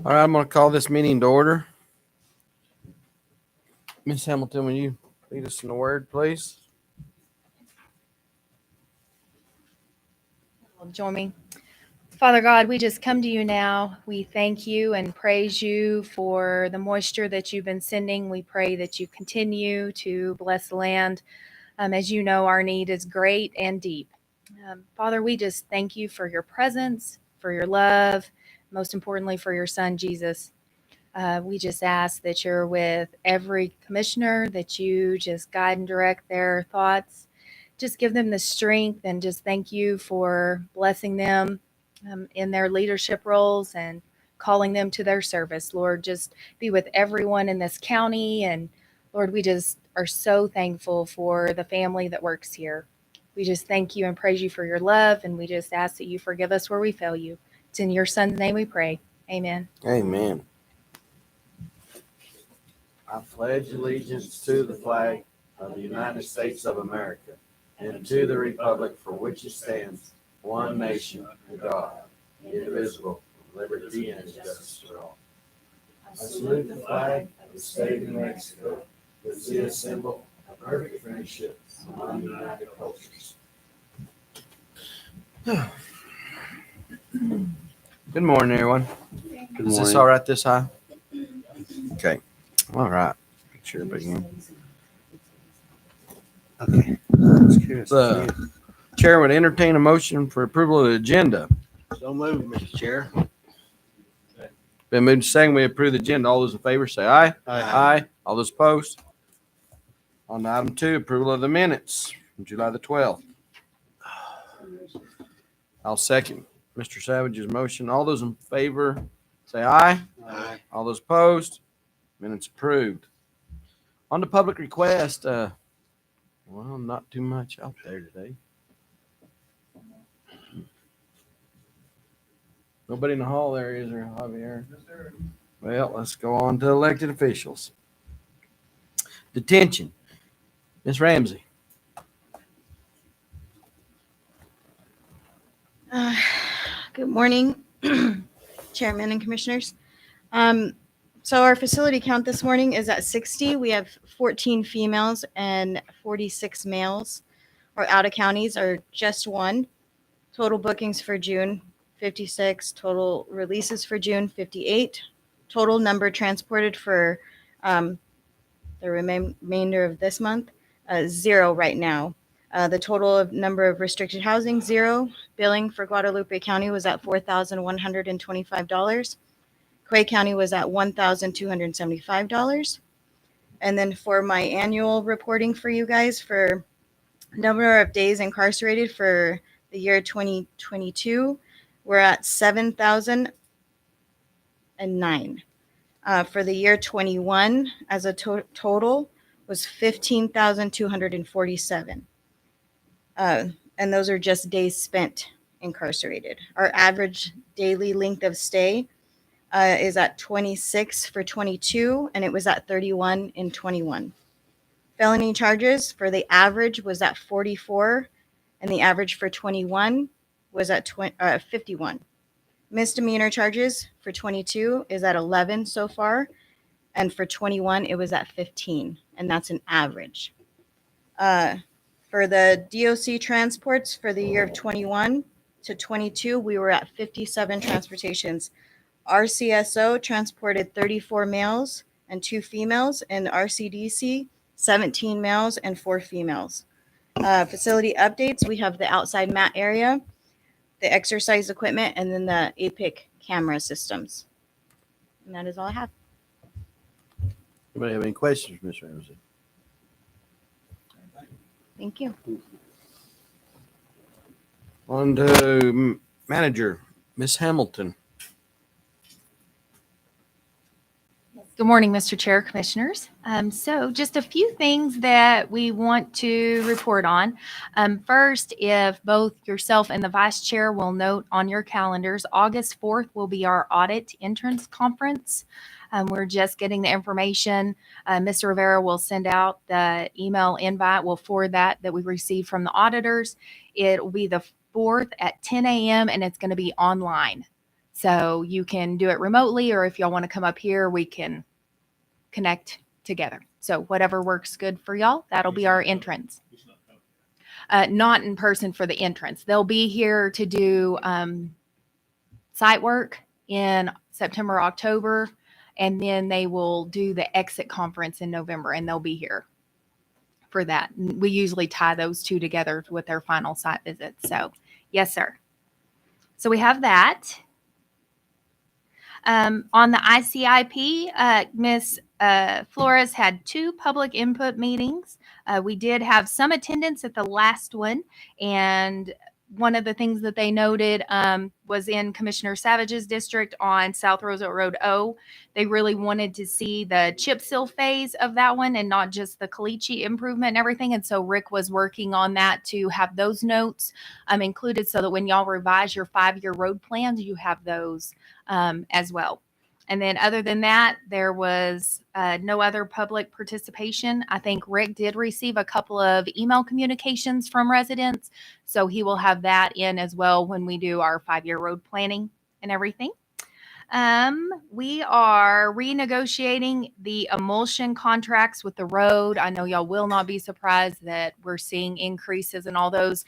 All right, I'm going to call this meeting to order. Miss Hamilton, will you lead us in the word, please? Join me. Father God, we just come to you now. We thank you and praise you for the moisture that you've been sending. We pray that you continue to bless the land. As you know, our need is great and deep. Father, we just thank you for your presence, for your love, most importantly, for your son, Jesus. We just ask that you're with every commissioner, that you just guide and direct their thoughts. Just give them the strength and just thank you for blessing them in their leadership roles and calling them to their service. Lord, just be with everyone in this county. And Lord, we just are so thankful for the family that works here. We just thank you and praise you for your love. And we just ask that you forgive us where we fail you. It's in your son's name we pray. Amen. Amen. I pledge allegiance to the flag of the United States of America and to the republic for which it stands, one nation, under God, indivisible, with liberty and justice for all. I salute the flag of the state of New Mexico, which is a symbol of perfect friendship among united cultures. Good morning, everyone. Good Is this morning. all right this high? Okay. All right. Make sure everybody can. Okay. Curious. The chair would entertain a motion for approval of the agenda. So moved, Mr. Chair. Been moved to second, we approve the agenda. All those in favor say aye. Aye. All those opposed? On to item 2, approval of the minutes from July the 12th. I'll second Mr. Savage's motion. All those in favor say aye. Aye. All those opposed? Minutes approved. On to public request. Well, not too much out there today. Nobody in the hall there, is there, Javier? Well, let's go on to elected officials. Detention. Ms. Ramsey. Good morning, Chairman and Commissioners. So our facility count this morning is at 60. We have 14 females and 46 males. Our out-of-counties are just 1. Total bookings for June, 56. Total releases for June, 58. Total number transported for the remainder of this month, 0 right now. The total of number of restricted housing, 0. Billing for Guadalupe County was at $4,125. Clay County was at $1,275. And then for my annual reporting for you guys for number of days incarcerated for the year 2022, we're at 7,009. For the year 21, as a total, was 15,247. And those are just days spent incarcerated. Our average daily length of stay is at 26 for 22, and it was at 31 in 21. Felony charges for the average was at 44, and the average for 21 was at 51. Misdemeanor charges for 22 is at 11 so far, and for 21 it was at 15, and that's an average. For the DOC transports for the year of 21 to 22, we were at 57 transportations. RCSO transported 34 males and 2 females, and RCDC 17 males and 4 females. Facility updates, we have the outside mat area, the exercise equipment, and then the APIC camera systems. And that is all I have. Anybody have any questions, Ms. Ramsey? Thank you. On to manager, Ms. Hamilton. Good morning, Mr. Chair, Commissioners. So just a few things that we want to report on. First, if both yourself and the Vice Chair will note on your calendars, August 4th will be our audit entrance conference. We're just getting the information. Mr. Rivera will send out the email invite. We'll forward that we received from the auditors. It will be the 4th at 10 a.m. and it's going to be online. So you can do it remotely, or if y'all want to come up here, we can connect together. So whatever works good for y'all, that'll be our entrance. Not in person for the entrance. They'll be here to do site work in September, October, and then they will do the exit conference in November, and they'll be here for that. We usually tie those two together with their final site visits. So, yes, sir. So we have that. On the ICIP, Ms. Flores had 2 public input meetings. We did have some attendance at the last one, and one of the things that they noted was in Commissioner Savage's district on South Roosevelt Road O. They really wanted to see the chip seal phase of that one and not just the caliche improvement and everything. And so Rick was working on that to have those notes included so that when y'all revise your 5-year road plans, you have those as well. And then other than that, there was no other public participation. I think Rick did receive a couple of email communications from residents, so he will have that in as well when we do our 5-year road planning and everything. We are renegotiating the emulsion contracts with the road. I know y'all will not be surprised that we're seeing increases in all those.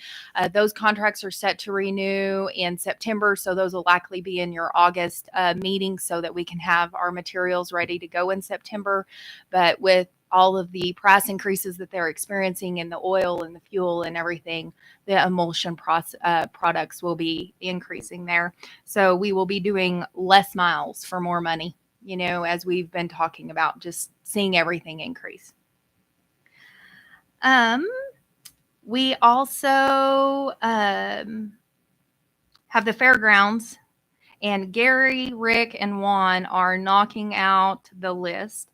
Those contracts are set to renew in September, so those will likely be in your August meeting so that we can have our materials ready to go in September. But with all of the price increases that they're experiencing in the oil and the fuel and everything, the emulsion products will be increasing there. So we will be doing less miles for more money, as we've been talking about, just seeing everything increase. We also have the fairgrounds, and Gary, Rick, and Juan are knocking out the list.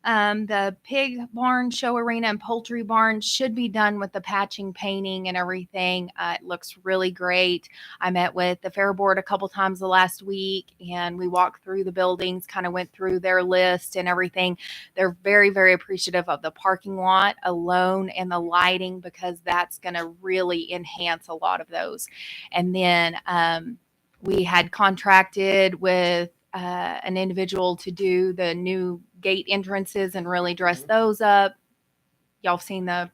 The pig barn, show arena, and poultry barn should be done with the patching, painting, and everything. It looks really great. I met with the fair board a couple times the last week, and we walked through the buildings, kind of went through their list and everything. They're very, very appreciative of the parking lot alone and the lighting, because that's going to really enhance a lot of those. And then we had contracted with an individual to do the new gate entrances and really dress those up. Y'all seen the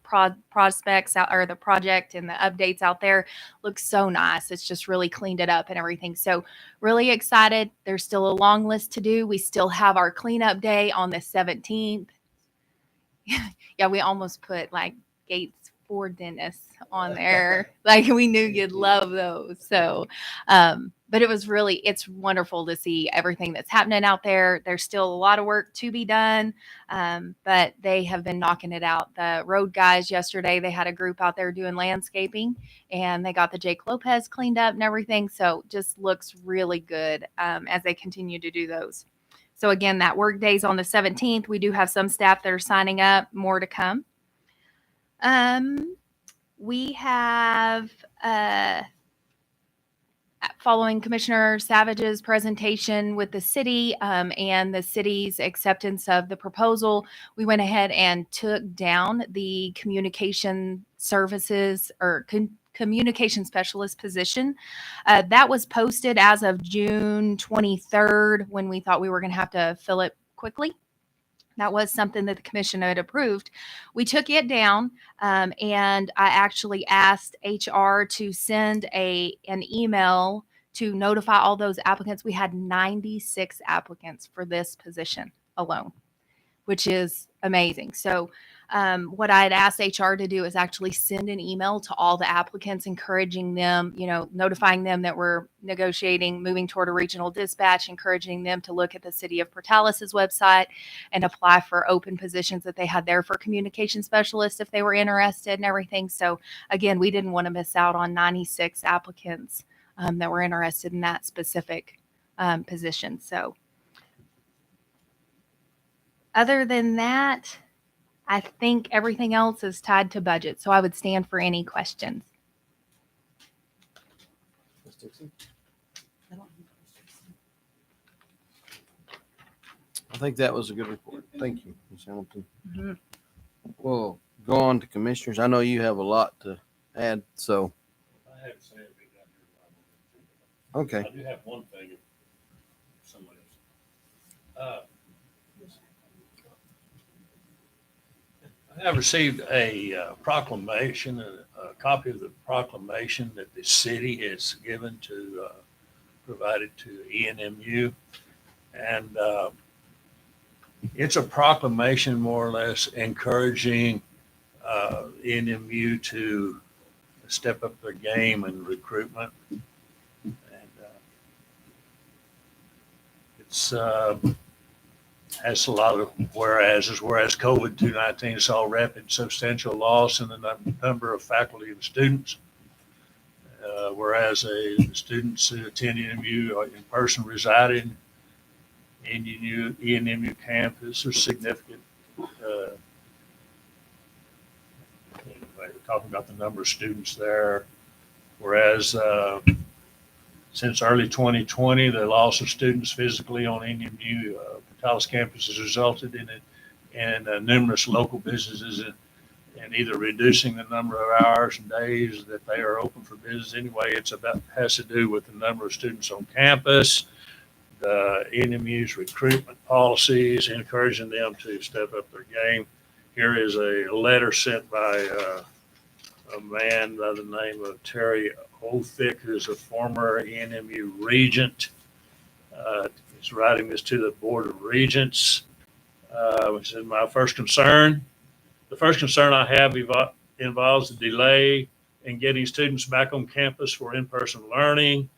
prospects out, or the project and the updates out there. Looks so nice. It's just really cleaned it up and everything. So really excited. There's still a long list to do. We still have our cleanup day on the 17th. Yeah, we almost put like gates for dentists on there. Like, we knew you'd love those. So, but it's wonderful to see everything that's happening out there. There's still a lot of work to be done, but they have been knocking it out. The road guys yesterday, they had a group out there doing landscaping, and they got the Jake Lopez cleaned up and everything. So just looks really good as they continue to do those. So again, that work day's on the 17th. We do have some staff that are signing up, more to come. We have, following Commissioner Savage's presentation with the city and the city's acceptance of the proposal, we went ahead and took down the communication services or communication specialist position. That was posted as of June 23rd, when we thought we were going to have to fill it quickly. That was something that the commission had approved. We took it down, and I actually asked HR to send an email to notify all those applicants. We had 96 applicants for this position alone, which is amazing. So what I had asked HR to do is actually send an email to all the applicants, encouraging them, notifying them that we're negotiating, moving toward a regional dispatch, encouraging them to look at the City of Portales' website and apply for open positions that they had there for communication specialists if they were interested and everything. So again, we didn't want to miss out on 96 applicants that were interested in that specific position. So other than that, I think everything else is tied to budget. So I would stand for any questions. I think that was a good report. Thank you, Ms. Hamilton. Mm-hmm. We'll go on to commissioners. I know you have a lot to add, so. I haven't seen it be done here. Okay. I do have one thing. I have received a proclamation, a copy of the proclamation that the city has given to, provided to ENMU. And it's a proclamation more or less encouraging ENMU to step up their game in recruitment. And it's has a lot of whereas COVID-19 saw rapid substantial loss in the number of faculty and students. Whereas the students who attend ENMU in person residing in ENMU campus are significant. Anyway, we're talking about the number of students there. Whereas since early 2020, the loss of students physically on ENMU Portales campus has resulted in numerous local businesses and either reducing the number of hours and days that they are open for business. Anyway, has to do with the number of students on campus, the ENMU's recruitment policies, encouraging them to step up their game. Here is a letter sent by a man by the name of Terry Othick, who's a former ENMU regent. He's writing this to the Board of Regents. Which is my first concern. The first concern I have involves the delay in getting students back on campus for in-person learning.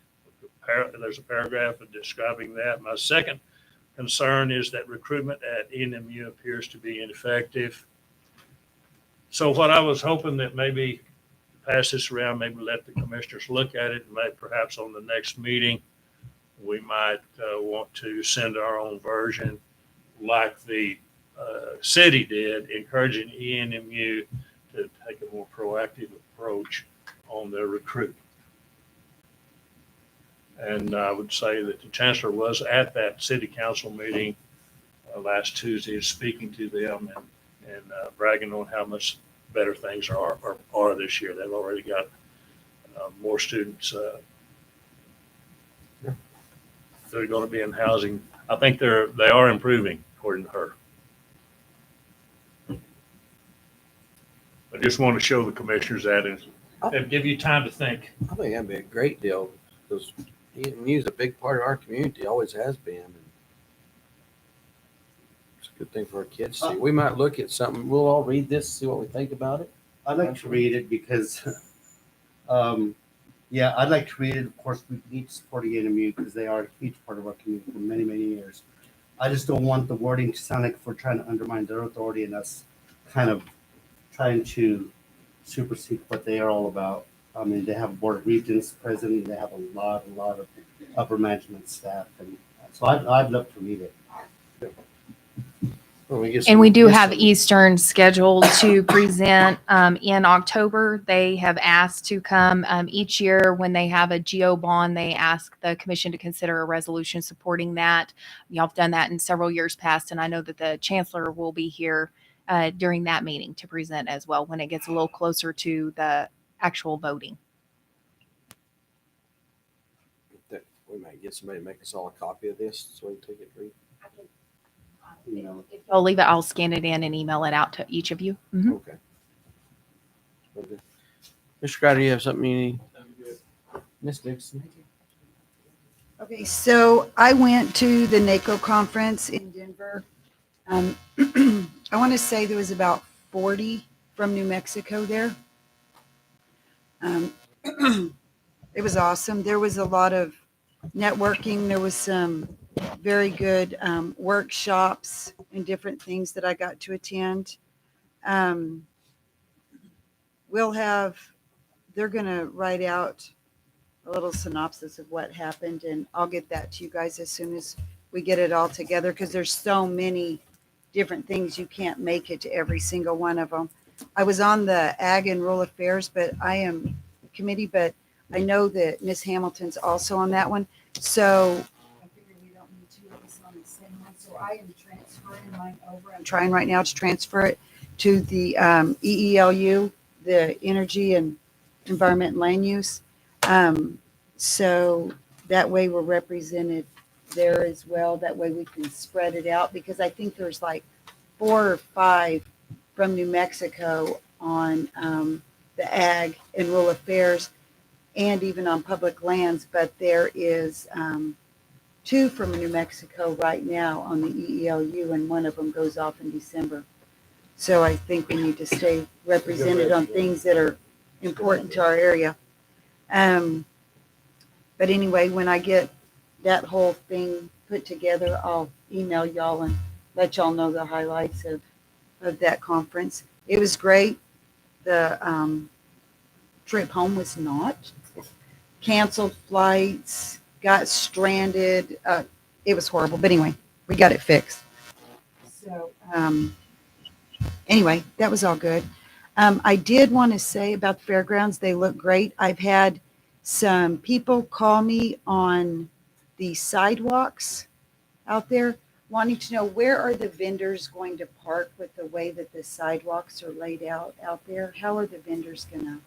There's a paragraph describing that. My second concern is that recruitment at ENMU appears to be ineffective. So what I was hoping that maybe pass this around, maybe let the commissioners look at it, and maybe perhaps on the next meeting, we might want to send our own version like the city did, encouraging ENMU to take a more proactive approach on their recruitment. And I would say that the chancellor was at that city council meeting last Tuesday, speaking to them and bragging on how much better things are this year. They've already got more students that are going to be in housing. I think they are improving, according to her. I just want to show the commissioners that and give you time to think. I think that'd be a great deal because ENMU is a big part of our community, always has been. And it's a good thing for our kids to see. We might look at something. We'll all read this, see what we think about it. I'd like to read it because, yeah, I'd like to read it. Of course, we need to support ENMU because they are a huge part of our community for many, many years. I just don't want the wording to sound like we're trying to undermine their authority and us kind of trying to supersede what they are all about. I mean, they have a board of regents president. They have a lot of upper management staff, and so I'd love to read it. Well, And we do have Eastern scheduled to present in October. They have asked to come each year when they have a GO bond. They ask the commission to consider a resolution supporting that. Y'all have done that in several years past, and I know that the chancellor will be here during that meeting to present as well when it gets a little closer to the actual voting. We might get somebody to make us all a copy of this so we can take it and read. You know, I'll leave it. I'll scan it in and email it out to each of you. Mhm. Okay. Okay. Mr. Crowder, you have something you need? Ms. Dixon? Okay, so I went to the NACO conference in Denver. I want to say there was about 40 from New Mexico there. It was awesome. There was a lot of networking. There was some very good workshops and different things that I got to attend. They're going to write out a little synopsis of what happened, and I'll get that to you guys as soon as we get it all together, because there's so many different things you can't make it to every single one of them. I was on the Ag and Rural Affairs, but I am committee, but I know that Miss Hamilton's also on that one. So I figured we don't need two of us on the same one. So I am transferring mine over. I'm trying right now to transfer it to the EELU, the Energy and Environment and Land Use. So that way we're represented there as well. That way we can spread it out, because I think there's like 4 or 5 from New Mexico on the ag and rural affairs, and even on public lands. But there is 2 from New Mexico right now on the EELU, and one of them goes off in December. So I think we need to stay represented on things that are important to our area. But anyway, when I get that whole thing put together, I'll email y'all and let y'all know the highlights of that conference. It was great. The trip home was not. Canceled flights, got stranded. It was horrible. But anyway, we got it fixed. So anyway, that was all good. I did want to say about the fairgrounds, they look great. I've had some people call me on the sidewalks out there wanting to know, where are the vendors going to park with the way that the sidewalks are laid out there? How are the vendors going to?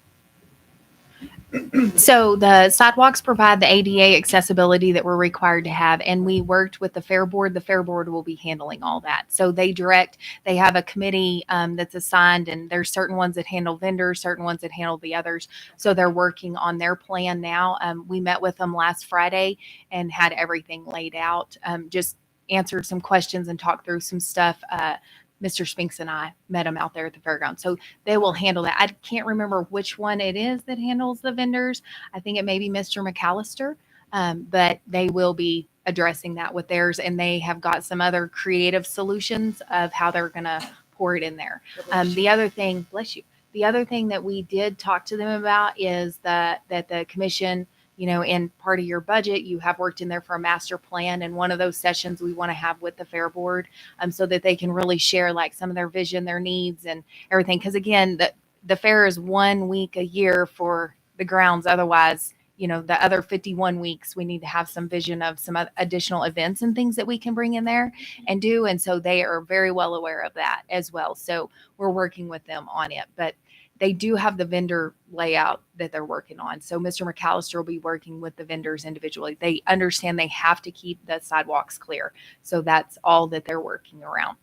So the sidewalks provide the ADA accessibility that we're required to have, and we worked with the Fair Board. The Fair Board will be handling all that. So they have a committee that's assigned, and there's certain ones that handle vendors, certain ones that handle the others. So they're working on their plan now. We met with them last Friday and had everything laid out. Just answered some questions and talked through some stuff. Mr. Spinks and I met him out there at the fairground. So they will handle that. I can't remember which one it is that handles the vendors. I think it may be Mr. McAllister, but they will be addressing that with theirs. And they have got some other creative solutions of how they're going to pour it in there. The other thing, bless you, the other thing that we did talk to them about is that the commission, in part of your budget, you have worked in there for a master plan. And one of those sessions we want to have with the Fair Board so that they can really share like some of their vision, their needs and everything. Because again, the fair is 1 week a year for the grounds. Otherwise, the other 51 weeks, we need to have some vision of some additional events and things that we can bring in there and do. And so they are very well aware of that as well. So we're working with them on it. But they do have the vendor layout that they're working on. So Mr. McAllister will be working with the vendors individually. They understand they have to keep the sidewalks clear. So that's all that they're working around.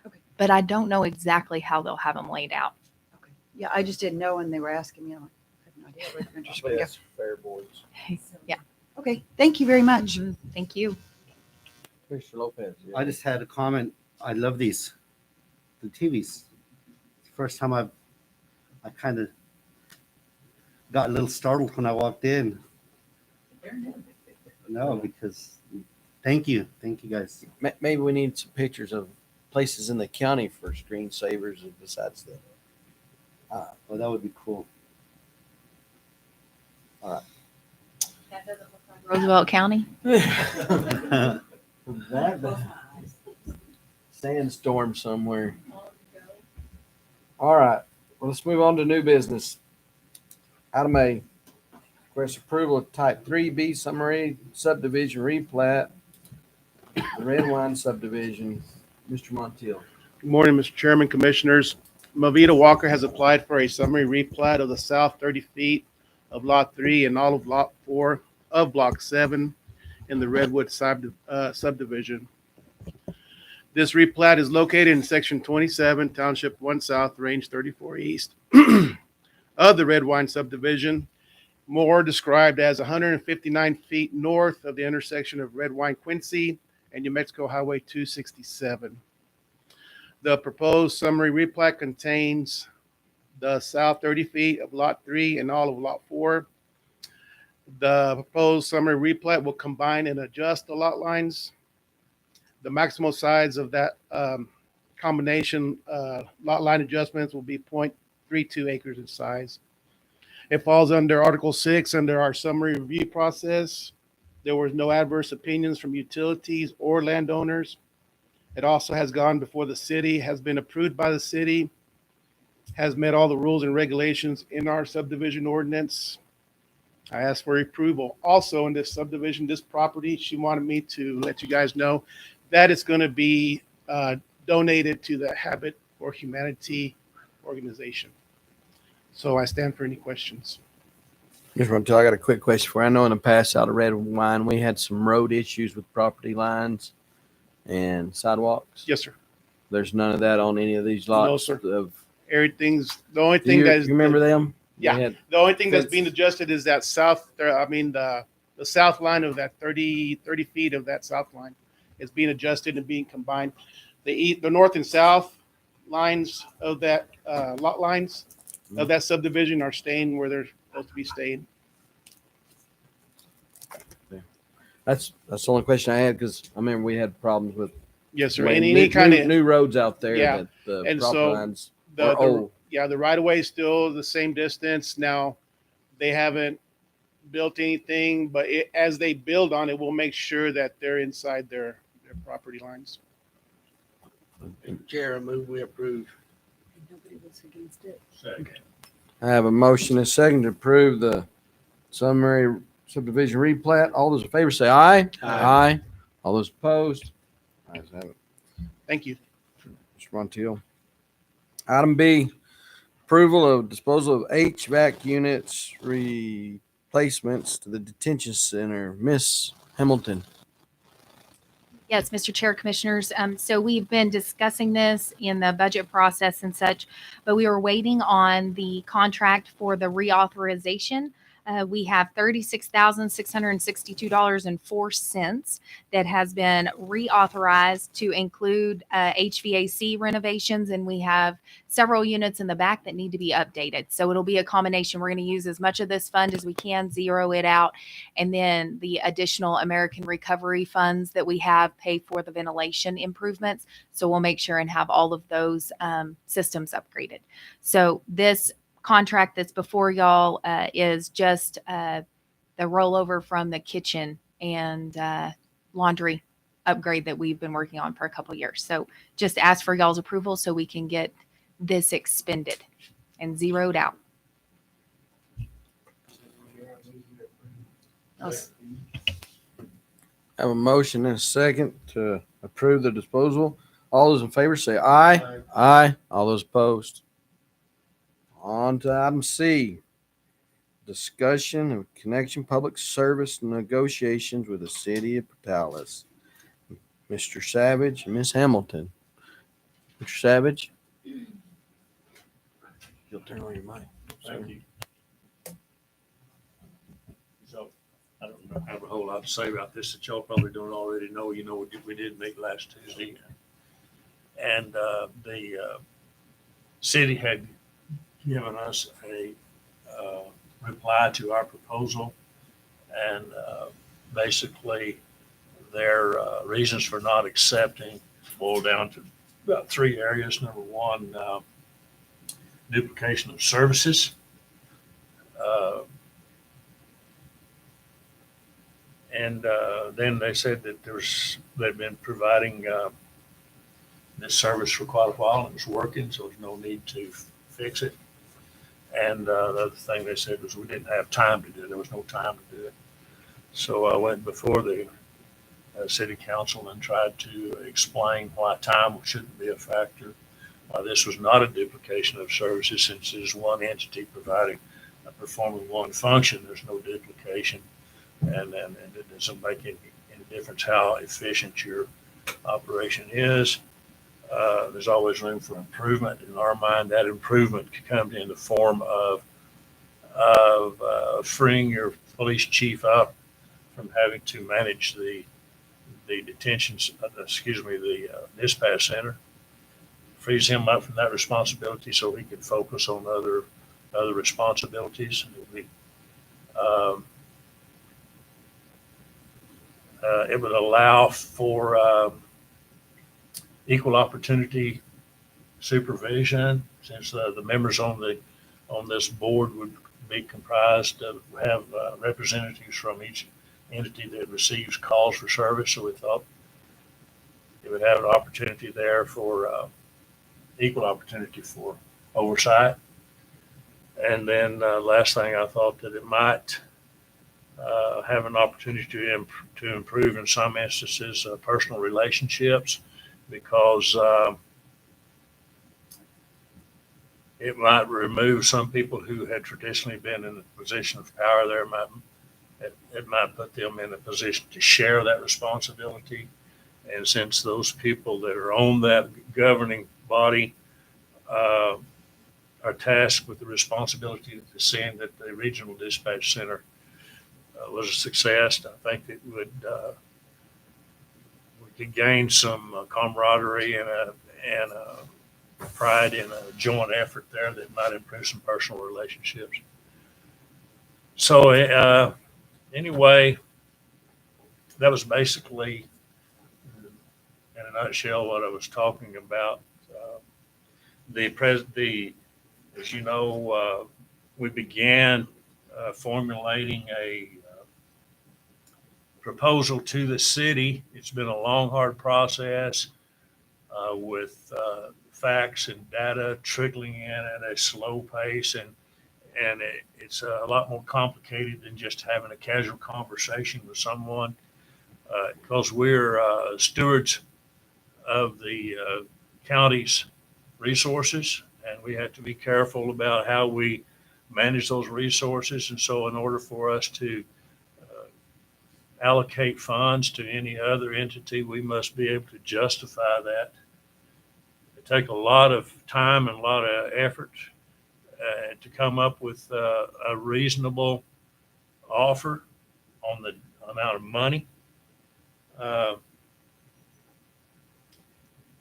Okay. But I don't know exactly how they'll have them laid out. Okay. Yeah, I just didn't know when they were asking me. I'm like, I have no idea where the vendors are going to go. Yes, Fair Boards. Yeah. Okay. Thank you very much. Thank you. Mr. Lopez. yeah. I just had a comment. I love the TVs. First time I kind of got a little startled when I walked in. No, because thank you guys. Maybe we need some pictures of places in the county for screensavers besides the. Oh, that would be cool. That doesn't look like Roosevelt County. That sandstorm somewhere. All right. Well, let's move on to new business. Item A, request approval of type 3B summary subdivision replat, the Red Wine subdivision. Mr. Montiel. Good morning, Mr. Chairman, Commissioners. Movita Walker has applied for a summary replat of the south 30 feet of Lot 3 and all of Lot 4 of Block 7 in the Redwood subdivision. This replat is located in Section 27, Township 1 South, Range 34 East of the Red Wine subdivision, more described as 159 feet north of the intersection of Red Wine Quincy and New Mexico Highway 267. The proposed summary replat contains the south 30 feet of Lot 3 and all of Lot 4. The proposed summary replat will combine and adjust the lot lines. The maximal size of that combination lot line adjustments will be 0.32 acres in size. It falls under Article 6 under our summary review process. There was no adverse opinions from utilities or landowners. It also has gone before the city, has been approved by the city, has met all the rules and regulations in our subdivision ordinance. I asked for approval also in this subdivision, this property. She wanted me to let you guys know that it's going to be donated to the Habit for Humanity organization. So I stand for any questions. Just run till I got a quick question for you. I know in the past out of Red Wine, we had some road issues with property lines and sidewalks. Yes, sir. There's none of that on any of these No, lots. sir. Of, Everything's, the only do thing you, that's, you remember them? Yeah. They had- the only thing that's Fence. being adjusted is that south, the south line of that 30 feet of that south line is being adjusted and being combined. The north and south lines of that, lot lines of that subdivision are staying where they're supposed to be staying. That's the only question I had because I remember we had problems with Yes, sir. laying And any kind of, new roads out there Yeah. that the And property so lines the, are the, old. yeah, the right of way is still the same distance. Now, they haven't built anything, but as they build on it, we'll make sure that they're inside their property lines. Chair, I move we approve. Second. I have a motion and a second to approve the summary subdivision replat. All those in favor say aye. Aye. All those opposed? Ayes have it. Thank you. Mr. Montiel. Item B, approval of disposal of HVAC units replacements to the detention center. Miss Hamilton. Yes, Mr. Chair, Commissioners. So we've been discussing this in the budget process and such, but we were waiting on the contract for the reauthorization. We have $36,662.04 that has been reauthorized to include HVAC renovations, and we have several units in the back that need to be updated. So it'll be a combination. We're going to use as much of this fund as we can, zero it out, and then the additional American Recovery funds that we have pay for the ventilation improvements. So we'll make sure and have all of those systems upgraded. So this contract that's before y'all is just the rollover from the kitchen and laundry upgrade that we've been working on for a couple of years. So just ask for y'all's approval so we can get this expended and zeroed out. I have a motion and a second to approve the disposal. All those in favor say aye. Aye. Aye. All those opposed. On to item C. Discussion of connection public service negotiations with the city of Portales. Mr. Savage and Miss Hamilton. Mr. Savage? You'll turn on your mic. Thank you. So, I don't have a whole lot to say about this that y'all probably don't already know. You know, we did meet last Tuesday. And the city had given us a reply to our proposal. And basically, their reasons for not accepting boil down to about three areas. Number one, duplication of services. And then they said that they've been providing this service for quite a while and it's working, so there's no need to fix it. And the other thing they said was we didn't have time to do it. There was no time to do it. So I went before the city council and tried to explain why time shouldn't be a factor. This was not a duplication of services since there's one entity performing one function. There's no duplication, and it doesn't make any difference how efficient your operation is. There's always room for improvement. In our mind, that improvement comes in the form of freeing your police chief up from having to manage the detentions, the dispatch center. Frees him up from that responsibility so he can focus on other responsibilities. It would allow for equal opportunity supervision, since the members on this board would be comprised of have representatives from each entity that receives calls for service. So we thought it would have an opportunity there for equal opportunity for oversight. And then last thing, I thought that it might have an opportunity to improve in some instances personal relationships, because It might remove some people who had traditionally been in a position of power there. It might put them in a position to share that responsibility. And since those people that are on that governing body are tasked with the responsibility of seeing that the regional dispatch center was a success, I think it would we could gain some camaraderie and a pride in a joint effort there that might improve some personal relationships. So anyway, that was basically, in a nutshell, what I was talking about. As you know, we began formulating a proposal to the city. It's been a long, hard process with facts and data trickling in at a slow pace, and it's a lot more complicated than just having a casual conversation with someone, because we're stewards of the county's resources, and we have to be careful about how we manage those resources. And so in order for us to allocate funds to any other entity, we must be able to justify that. It takes a lot of time and a lot of effort to come up with a reasonable offer on the amount of money.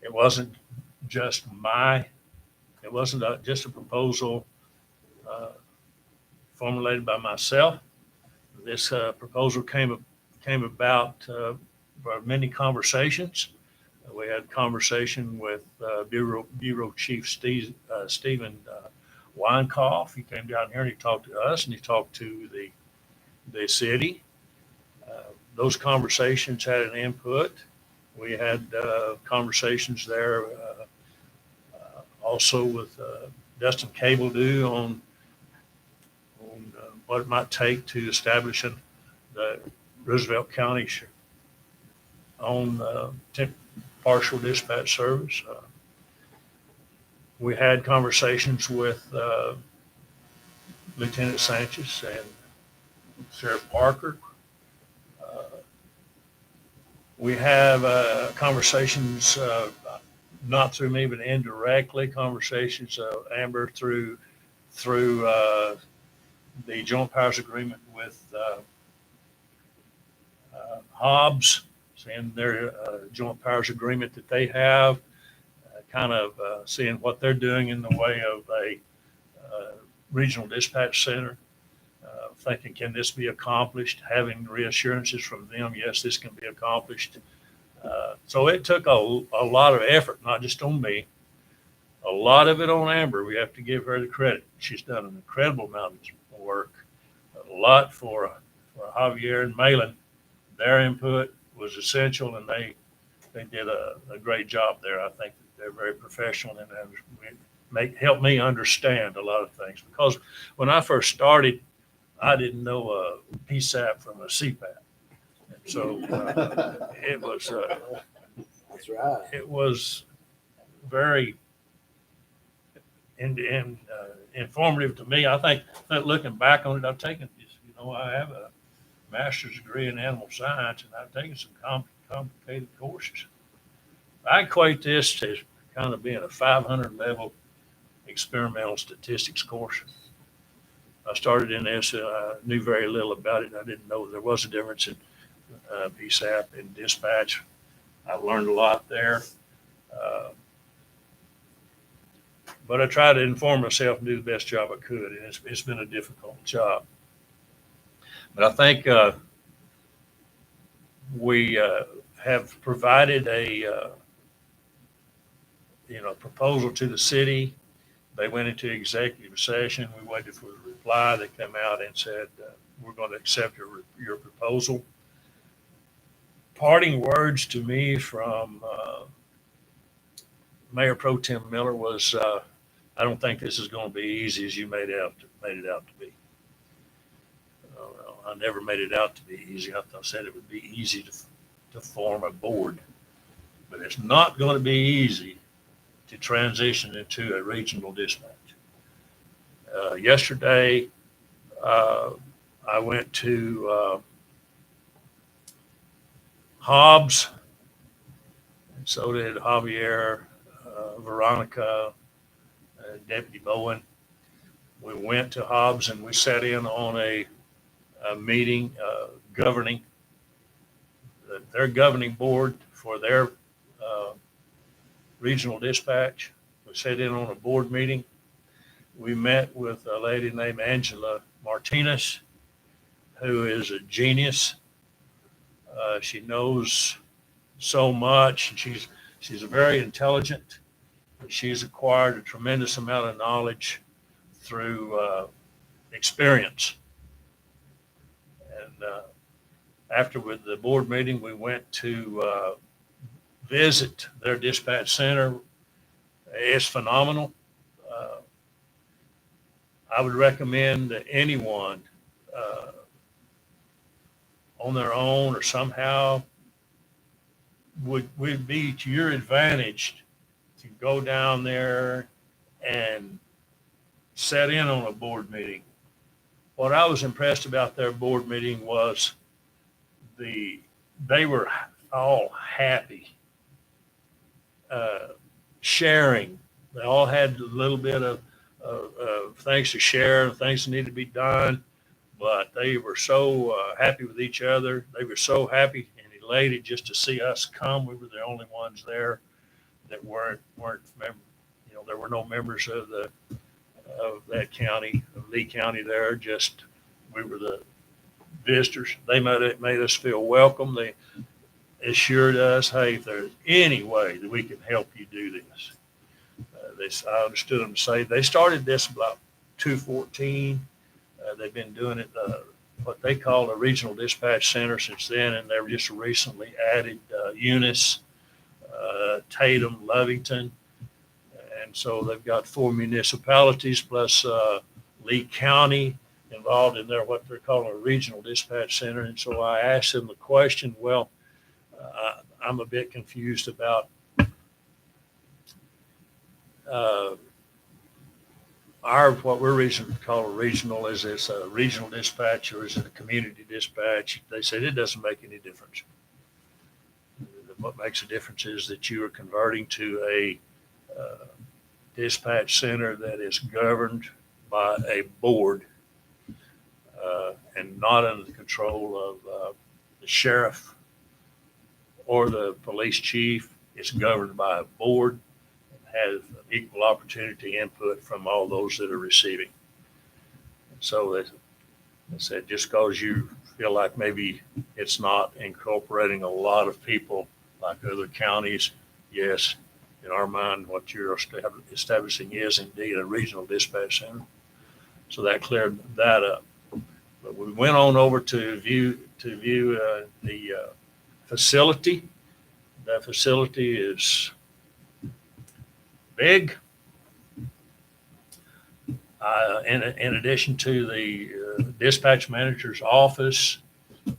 It wasn't just it wasn't just a proposal formulated by myself. This proposal came about by many conversations. We had conversation with Bureau Chief Stephen Weinkauf. He came down here and he talked to us and he talked to the city. Those conversations had an input. We had conversations there also with Dustin Cabledew on what it might take to establish the Roosevelt County own partial dispatch service. We had conversations with Lieutenant Sanchez and Sheriff Parker. We have conversations, not through me, but indirectly, conversations, Amber, through the Joint Powers Agreement with Hobbs, and their Joint Powers Agreement that they have, kind of seeing what they're doing in the way of a regional dispatch center. Thinking, can this be accomplished? Having reassurances from them, yes, this can be accomplished. So it took a lot of effort, not just on me, a lot of it on Amber. We have to give her the credit. She's done an incredible amount of work, a lot for Javier and Malin. Their input was essential, and they did a great job there. I think that they're very professional and help me understand a lot of things, because when I first started, I didn't know a PSAP from a CPAP. And so it was That's right. it was very informative to me. I think that looking back on it, I've taken this, I have a master's degree in animal science, and I've taken some complicated courses. I equate this to kind of being a 500 level experimental statistics course. I started in this, I knew very little about it. I didn't know there was a difference in PSAP and dispatch. I learned a lot there. But I tried to inform myself and do the best job I could, and it's been a difficult job. But I think we have provided a proposal to the city. They went into executive session. We waited for the reply. They came out and said, we're going to accept your proposal. Parting words to me from Mayor Pro Tem Miller was, I don't think this is going to be easy as you made it out to be. I never made it out to be easy. I said it would be easy to form a board, but it's not going to be easy to transition into a regional dispatch. Yesterday, I went to Hobbs, and so did Javier, Veronica, Deputy Bowen. We went to Hobbs and we sat in on a meeting governing their governing board for their regional dispatch. We sat in on a board meeting. We met with a lady named Angela Martinez, who is a genius. She knows so much, and she's very intelligent. She's acquired a tremendous amount of knowledge through experience. And after with the board meeting, we went to visit their dispatch center. It's phenomenal. I would recommend that anyone on their own or somehow would be to your advantage to go down there and set in on a board meeting. What I was impressed about their board meeting was they were all happy, sharing. They all had a little bit of things to share and things that need to be done, but they were so happy with each other. They were so happy and elated just to see us come. We were the only ones there that weren't there were no members of that county, of Lee County there. Just we were the visitors. They made us feel welcome. They assured us, hey, if there's any way that we can help you do this. I understood them say they started this about 2014. They've been doing it, what they call a regional dispatch center since then, and they've just recently added Eunice, Tatum, Lovington, and so they've got 4 municipalities plus Lee County involved in their what they're calling a regional dispatch center. And so I asked them the question, well, I'm a bit confused about what we're call a regional. Is this a regional dispatch or is it a community dispatch? They said it doesn't make any difference. What makes a difference is that you are converting to a dispatch center that is governed by a board and not under the control of the sheriff or the police chief. It's governed by a board and has equal opportunity input from all those that are receiving. So they said, just because you feel like maybe it's not incorporating a lot of people like other counties, yes, in our mind, what you're establishing is indeed a regional dispatch center. So that cleared that up. But we went on over to view the facility. That facility is big. In addition to the dispatch manager's office,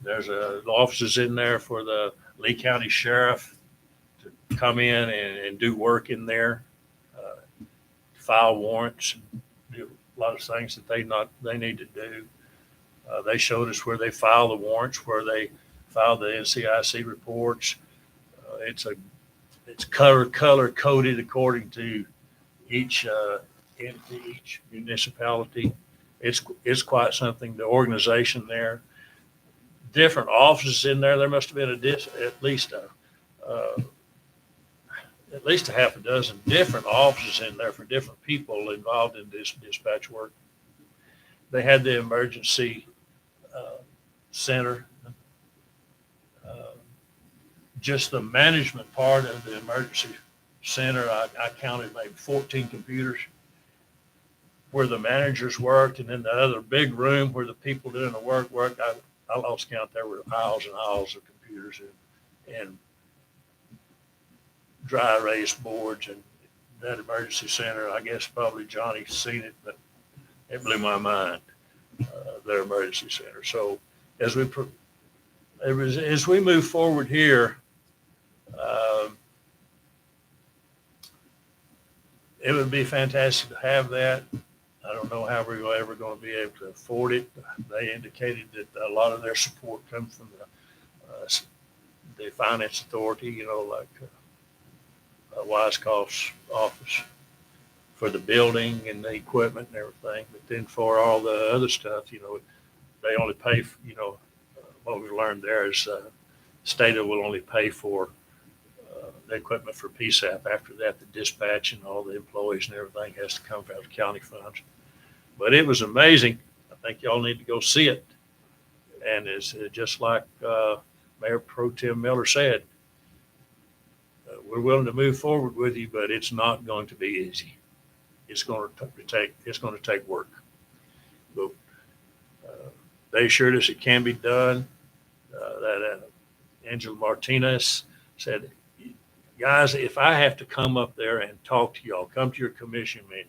there's offices in there for the Lee County Sheriff to come in and do work in there, file warrants, do a lot of things that they need to do. They showed us where they file the warrants, where they file the NCIC reports. It's color coded according to each entity, each municipality. It's quite something. The organization there, different offices in there. There must have been at least a half a dozen different offices in there for different people involved in this dispatch work. They had the emergency center. Just the management part of the emergency center, I counted maybe 14 computers where the managers worked, and then the other big room where the people doing the work worked. I lost count. There were aisles and aisles of computers and dry erase boards. And that emergency center, I guess probably Johnny's seen it, but it blew my mind, their emergency center. So as we move forward here, it would be fantastic to have that. I don't know how we're ever going to be able to afford it. They indicated that a lot of their support comes from the finance authority, like Wise Costs office for the building and the equipment and everything. But then for all the other stuff, they only pay, what we learned there is state will only pay for the equipment for PSAP. After that, the dispatch and all the employees and everything has to come out of county funds. But it was amazing. I think y'all need to go see it. And it's just like Mayor Pro Tem Miller said, we're willing to move forward with you, but it's not going to be easy. It's going to take work. But they assured us it can be done. Angela Martinez said, guys, if I have to come up there and talk to y'all, come to your commission meeting,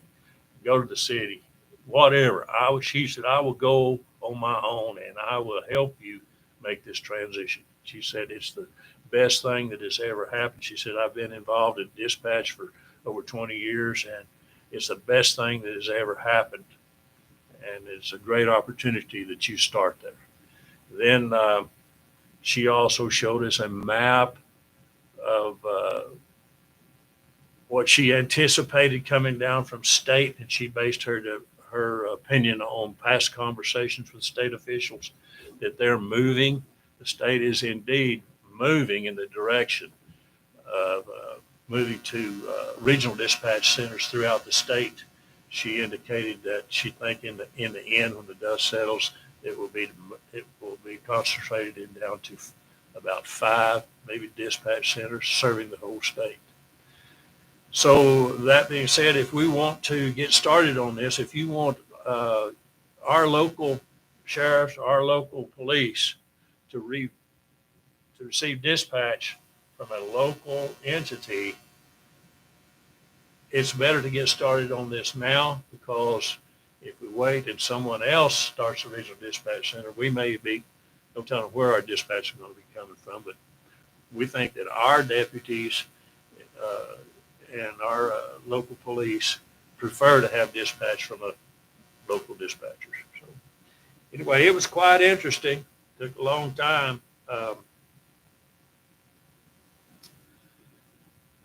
go to the city, whatever, she said, I will go on my own and I will help you make this transition. She said, it's the best thing that has ever happened. She said, I've been involved in dispatch for over 20 years and it's the best thing that has ever happened. And it's a great opportunity that you start there. Then she also showed us a map of what she anticipated coming down from state, and she based her opinion on past conversations with state officials that they're moving. The state is indeed moving in the direction of moving to regional dispatch centers throughout the state. She indicated that she think in the end, when the dust settles, it will be concentrated down to about 5 maybe dispatch centers serving the whole state. So that being said, if we want to get started on this, if you want our local sheriffs, our local police to receive dispatch from a local entity, it's better to get started on this now, because if we wait and someone else starts a regional dispatch center, we may be, no telling where our dispatch is going to be coming from, but we think that our deputies and our local police prefer to have dispatch from a local dispatchers. So anyway, it was quite interesting. Took a long time.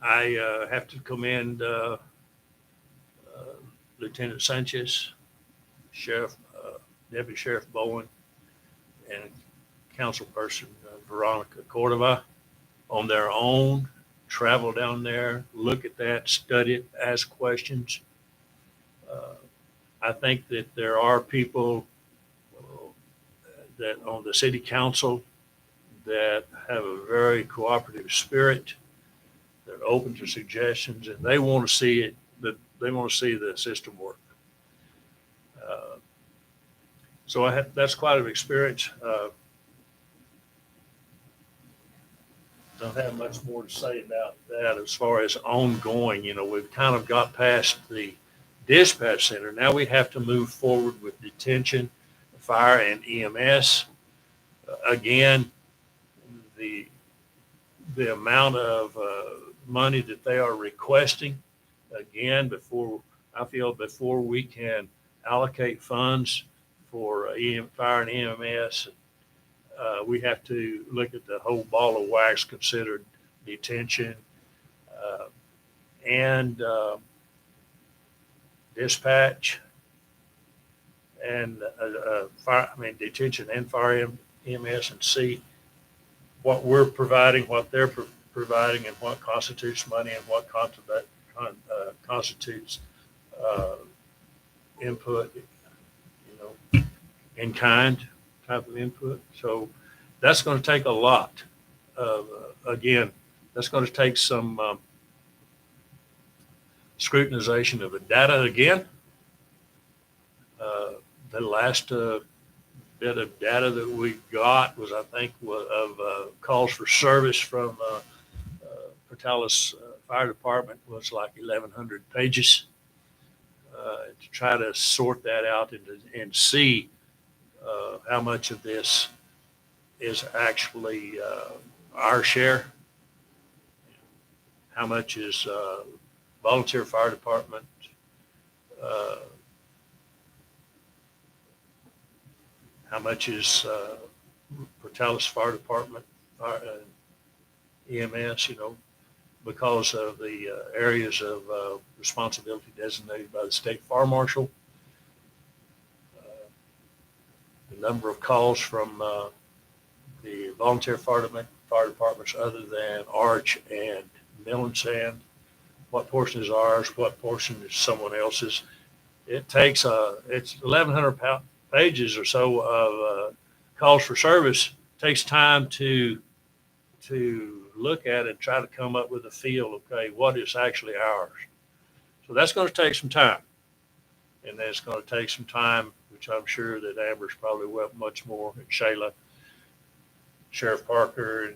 I have to commend Lieutenant Sanchez, Deputy Sheriff Bowen, and Councilperson Veronica Cordova on their own. Travel down there, look at that, study it, ask questions. I think that there are people that on the city council that have a very cooperative spirit. They're open to suggestions, and they want to see it. They want to see the system work. So that's quite an experience. Don't have much more to say about that as far as ongoing. We've kind of got past the dispatch center. Now we have to move forward with detention, fire, and EMS. Again, the amount of money that they are requesting, again, before we can allocate funds for fire and EMS, we have to look at the whole ball of wax, considered detention and dispatch and detention and fire EMS, and see what we're providing, what they're providing, and what constitutes money and what constitutes input, in kind type of input. So that's going to take a lot of, again, that's going to take some scrutinization of the data again. The last bit of data that we got was, I think, of calls for service from Portales Fire Department was like 1,100 pages. To try to sort that out and see how much of this is actually our share, how much is volunteer fire department how much is Portales Fire Department, EMS, because of the areas of responsibility designated by the state fire marshal. The number of calls from the volunteer fire departments other than Arch and Mill and Sand. What portion is ours? What portion is someone else's? It takes it's 1,100 pages or so of calls for service. It takes time to look at it and try to come up with a feel. Okay, what is actually ours? So that's going to take some time, and that's going to take some time, which I'm sure that Amber's probably much more, and Shayla, Sheriff Parker, and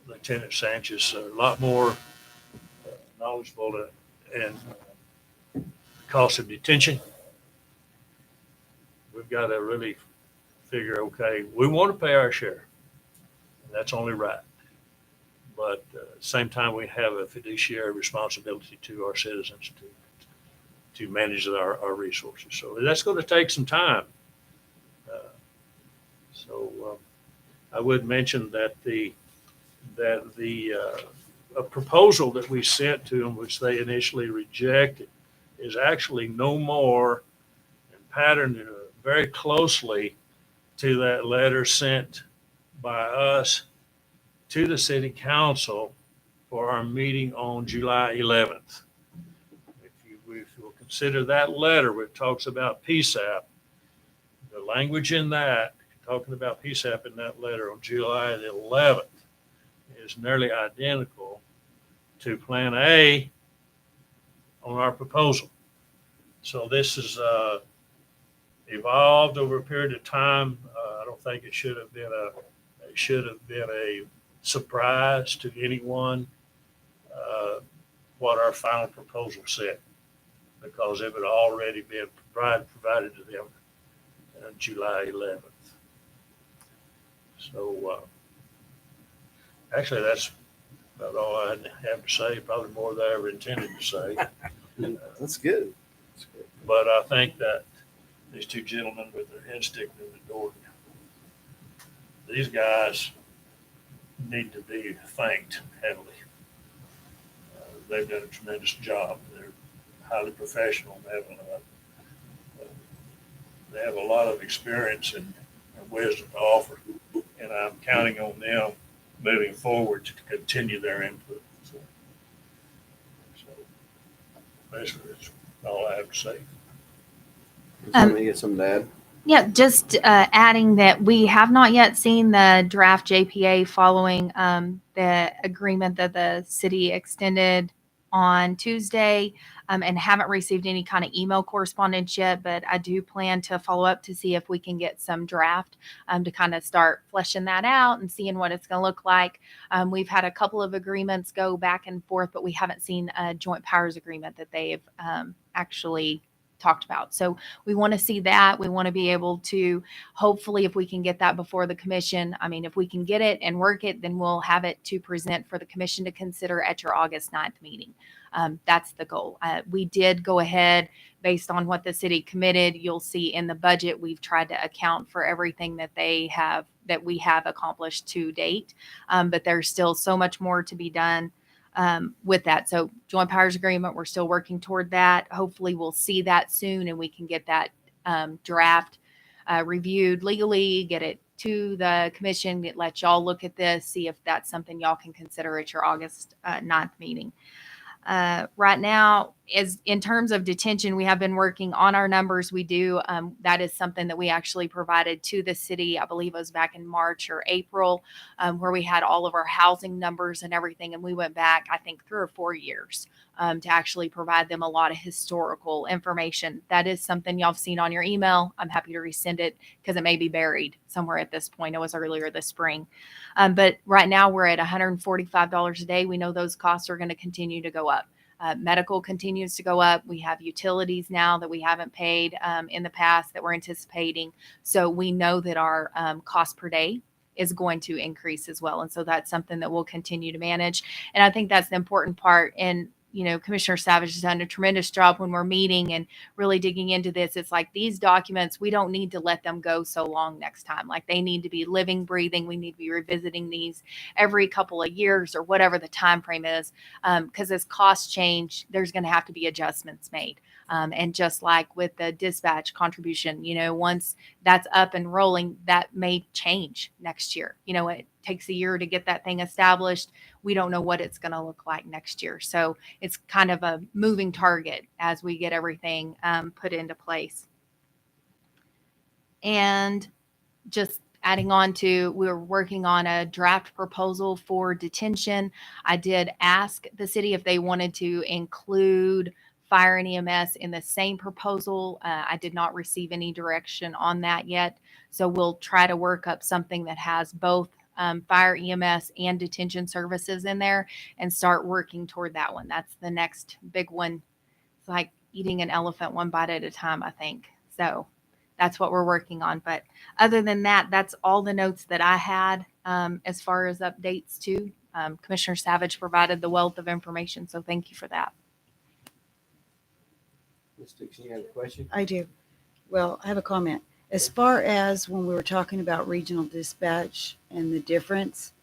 Lieutenant Sanchez are a lot more knowledgeable and cost of detention. We've got to really figure, okay, we want to pay our share, and that's only right. But at the same time, we have a fiduciary responsibility to our citizens to manage our resources. So that's going to take some time. I would mention that the a proposal that we sent to them, which they initially rejected, is actually no more and patterned very closely to that letter sent by us to the city council for our meeting on July 11th. If you will consider that letter where it talks about PSAP, the language in that, talking about PSAP in that letter on July the 11th, is nearly identical to Plan A on our proposal. So this is evolved over a period of time. I don't think it should have been a surprise to anyone what our final proposal said, because it had already been provided to them on July 11th. So actually, that's about all I have to say, probably more than I ever intended to say. That's good. That's good. But I think that these two gentlemen with their heads sticking in the door, these guys need to be thanked heavily. They've done a tremendous job. They're highly professional. They have a lot of experience and wisdom to offer, and I'm counting on them moving forward to continue their input. So basically, that's all I have to say. Let me get some, Dad. Yeah, just adding that we have not yet seen the draft JPA following the agreement that the city extended on Tuesday, and haven't received any kind of email correspondence yet, but I do plan to follow up to see if we can get some draft to kind of start fleshing that out and seeing what it's going to look like. We've had a couple of agreements go back and forth, but we haven't seen a joint powers agreement that they've actually talked about. So we want to see that. We want to be able to, hopefully, if we can get that before the commission, I mean, if we can get it and work it, then we'll have it to present for the commission to consider at your August 9th meeting. That's the goal. We did go ahead based on what the city committed. You'll see in the budget, we've tried to account for everything that we have accomplished to date. But there's still so much more to be done with that. So joint powers agreement, we're still working toward that. Hopefully we'll see that soon and we can get that draft reviewed legally, get it to the commission, let y'all look at this, see if that's something y'all can consider at your August 9th meeting. Right now, is in terms of detention, we have been working on our numbers. We do. That is something that we actually provided to the city. I believe it was back in March or April, where we had all of our housing numbers and everything. And we went back, I think, 3 or 4 years to actually provide them a lot of historical information. That is something y'all have seen on your email. I'm happy to resend it because it may be buried somewhere at this point. It was earlier this spring. But right now we're at $145 a day. We know those costs are going to continue to go up. Medical continues to go up. We have utilities now that we haven't paid in the past that we're anticipating. So we know that our cost per day is going to increase as well. And so that's something that we'll continue to manage. And I think that's the important part. And Commissioner Savage has done a tremendous job when we're meeting and really digging into this. It's like these documents, we don't need to let them go so long next time. Like they need to be living, breathing. We need to be revisiting these every couple of years or whatever the time frame is. Because as costs change, there's going to have to be adjustments made. And just like with the dispatch contribution, once that's up and rolling, that may change next year. It takes a year to get that thing established. We don't know what it's going to look like next year. So it's kind of a moving target as we get everything put into place. And just adding on to, we're working on a draft proposal for detention. I did ask the city if they wanted to include fire and EMS in the same proposal. I did not receive any direction on that yet. So we'll try to work up something that has both fire, EMS, and detention services in there and start working toward that one. That's the next big one. It's like eating an elephant one bite at a time, I think. So that's what we're working on. But other than that, that's all the notes that I had as far as updates too. Commissioner Savage provided the wealth of information, so thank you for that. Ms. Dixon, you have a question? I do. Well, I have a comment. As far as when we were talking about regional dispatch and the difference,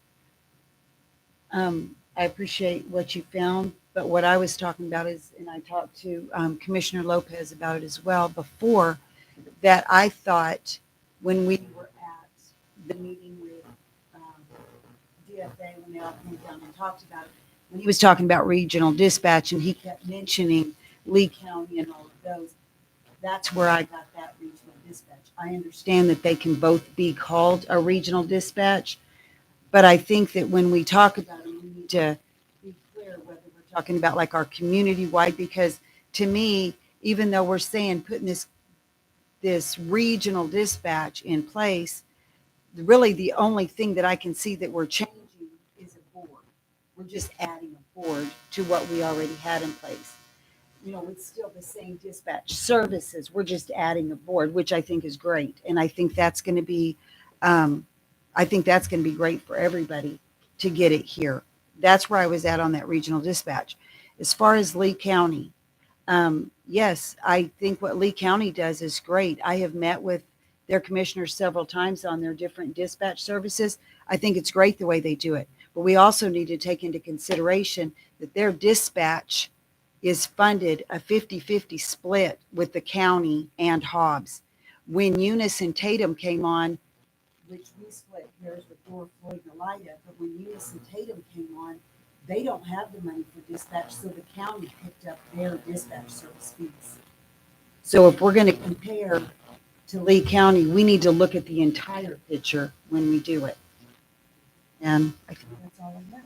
I appreciate what you found, but what I was talking about is, and I talked to Commissioner Lopez about it as well before, that I thought when we were at the meeting with DFA, when they all came down and talked about it, when he was talking about regional dispatch and he kept mentioning Lee County and all of those, that's where I got that regional dispatch. I understand that they can both be called a regional dispatch, but I think that when we talk about it, we need to be clear whether we're talking about like our community-wide, because to me, even though we're saying putting this regional dispatch in place, really the only thing that I can see that we're changing is a board. We're just adding a board to what we already had in place. It's still the same dispatch services. We're just adding a board, which I think is great. And I think that's going to be, great for everybody to get it here. That's where I was at on that regional dispatch. As far as Lee County, yes, I think what Lee County does is great. I have met with their commissioners several times on their different dispatch services. I think it's great the way they do it. But we also need to take into consideration that their dispatch is funded a 50-50 split with the county and Hobbs. When Eunice and Tatum came on, which we split hairs with Dora Floyd and Elida, but when Eunice and Tatum came on, they don't have the money for dispatch, so the county picked up their dispatch service fees. So if we're going to compare to Lee County, we need to look at the entire picture when we do it. And I think that's all I have.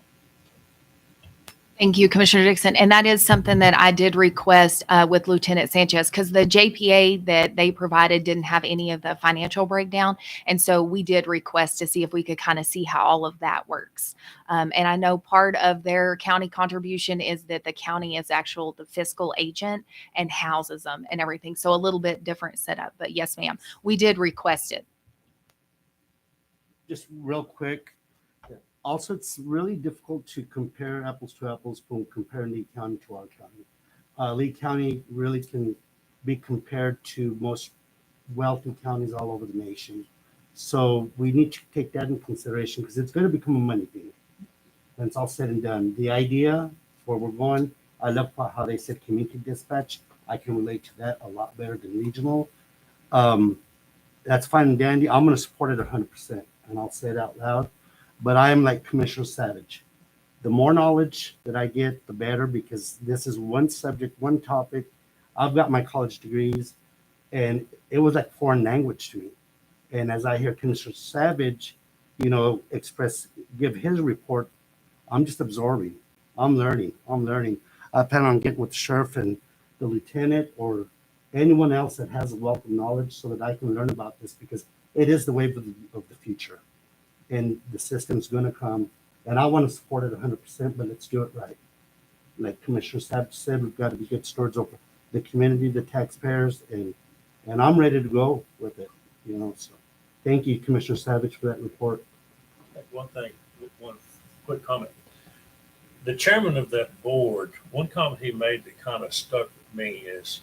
Thank you, Commissioner Dixon. And that is something that I did request with Lieutenant Sanchez, because the JPA that they provided didn't have any of the financial breakdown. And so we did request to see if we could kind of see how all of that works. And I know part of their county contribution is that the county is the fiscal agent and houses them and everything. So a little bit different setup. But yes, ma'am, we did request it. Just real quick. Also, it's really difficult to compare apples to apples when comparing Lee County to our county. Lee County really can be compared to most wealthy counties all over the nation. So we need to take that into consideration because it's going to become a money thing when it's all said and done. The idea where we're going, I love how they said community dispatch. I can relate to that a lot better than regional. That's fine and dandy. I'm going to support it 100%, and I'll say it out loud. But I am like Commissioner Savage. The more knowledge that I get, the better, because this is one subject, one topic. I've got my college degrees, and it was like foreign language to me. And as I hear Commissioner Savage, give his report, I'm just absorbing. I'm learning. I plan on getting with the sheriff and the lieutenant or anyone else that has a wealth of knowledge so that I can learn about this, because it is the wave of the future. And the system's going to come. And I want to support it 100%, but let's do it right. Like Commissioner Savage said, we've got to be good stewards over the community, the taxpayers, and I'm ready to go with it. So thank you, Commissioner, Savage, for that report. One thing, one quick comment. the chairman of that board, one comment he made that kind of stuck with me is,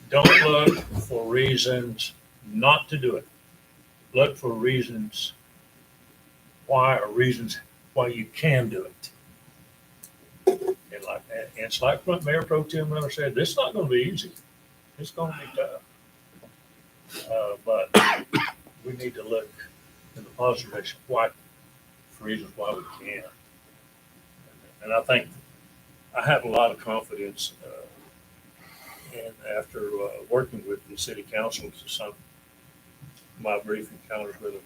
don't look for reasons not to do it. Look for reasons why, or reasons why you can do it. And like, and it's like what Mayor Pro Tem Miller said, this is not going to be easy. It's going to be tough. But we need to look in the positive direction, why, for reasons why we can. And I think I have a lot of confidence, and after working with the city council to some my brief encounters with them,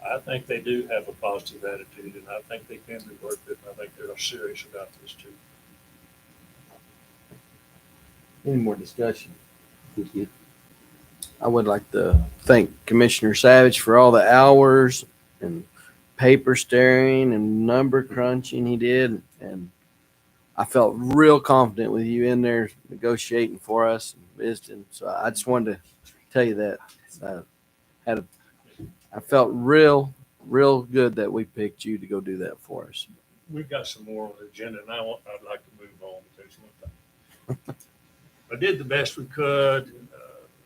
I think they do have a positive attitude, and I think they can be worked with, and I think they're serious about this too. Any more discussion? I would like to thank Commissioner Savage for all the hours and paper staring and number crunching he did. And I felt real confident with you in there negotiating for us and visiting. So I just wanted to tell you that. I felt real good that we picked you to go do that for us. We've got some more on the agenda, and I'd like to move on. But there's one thing. I did the best we could.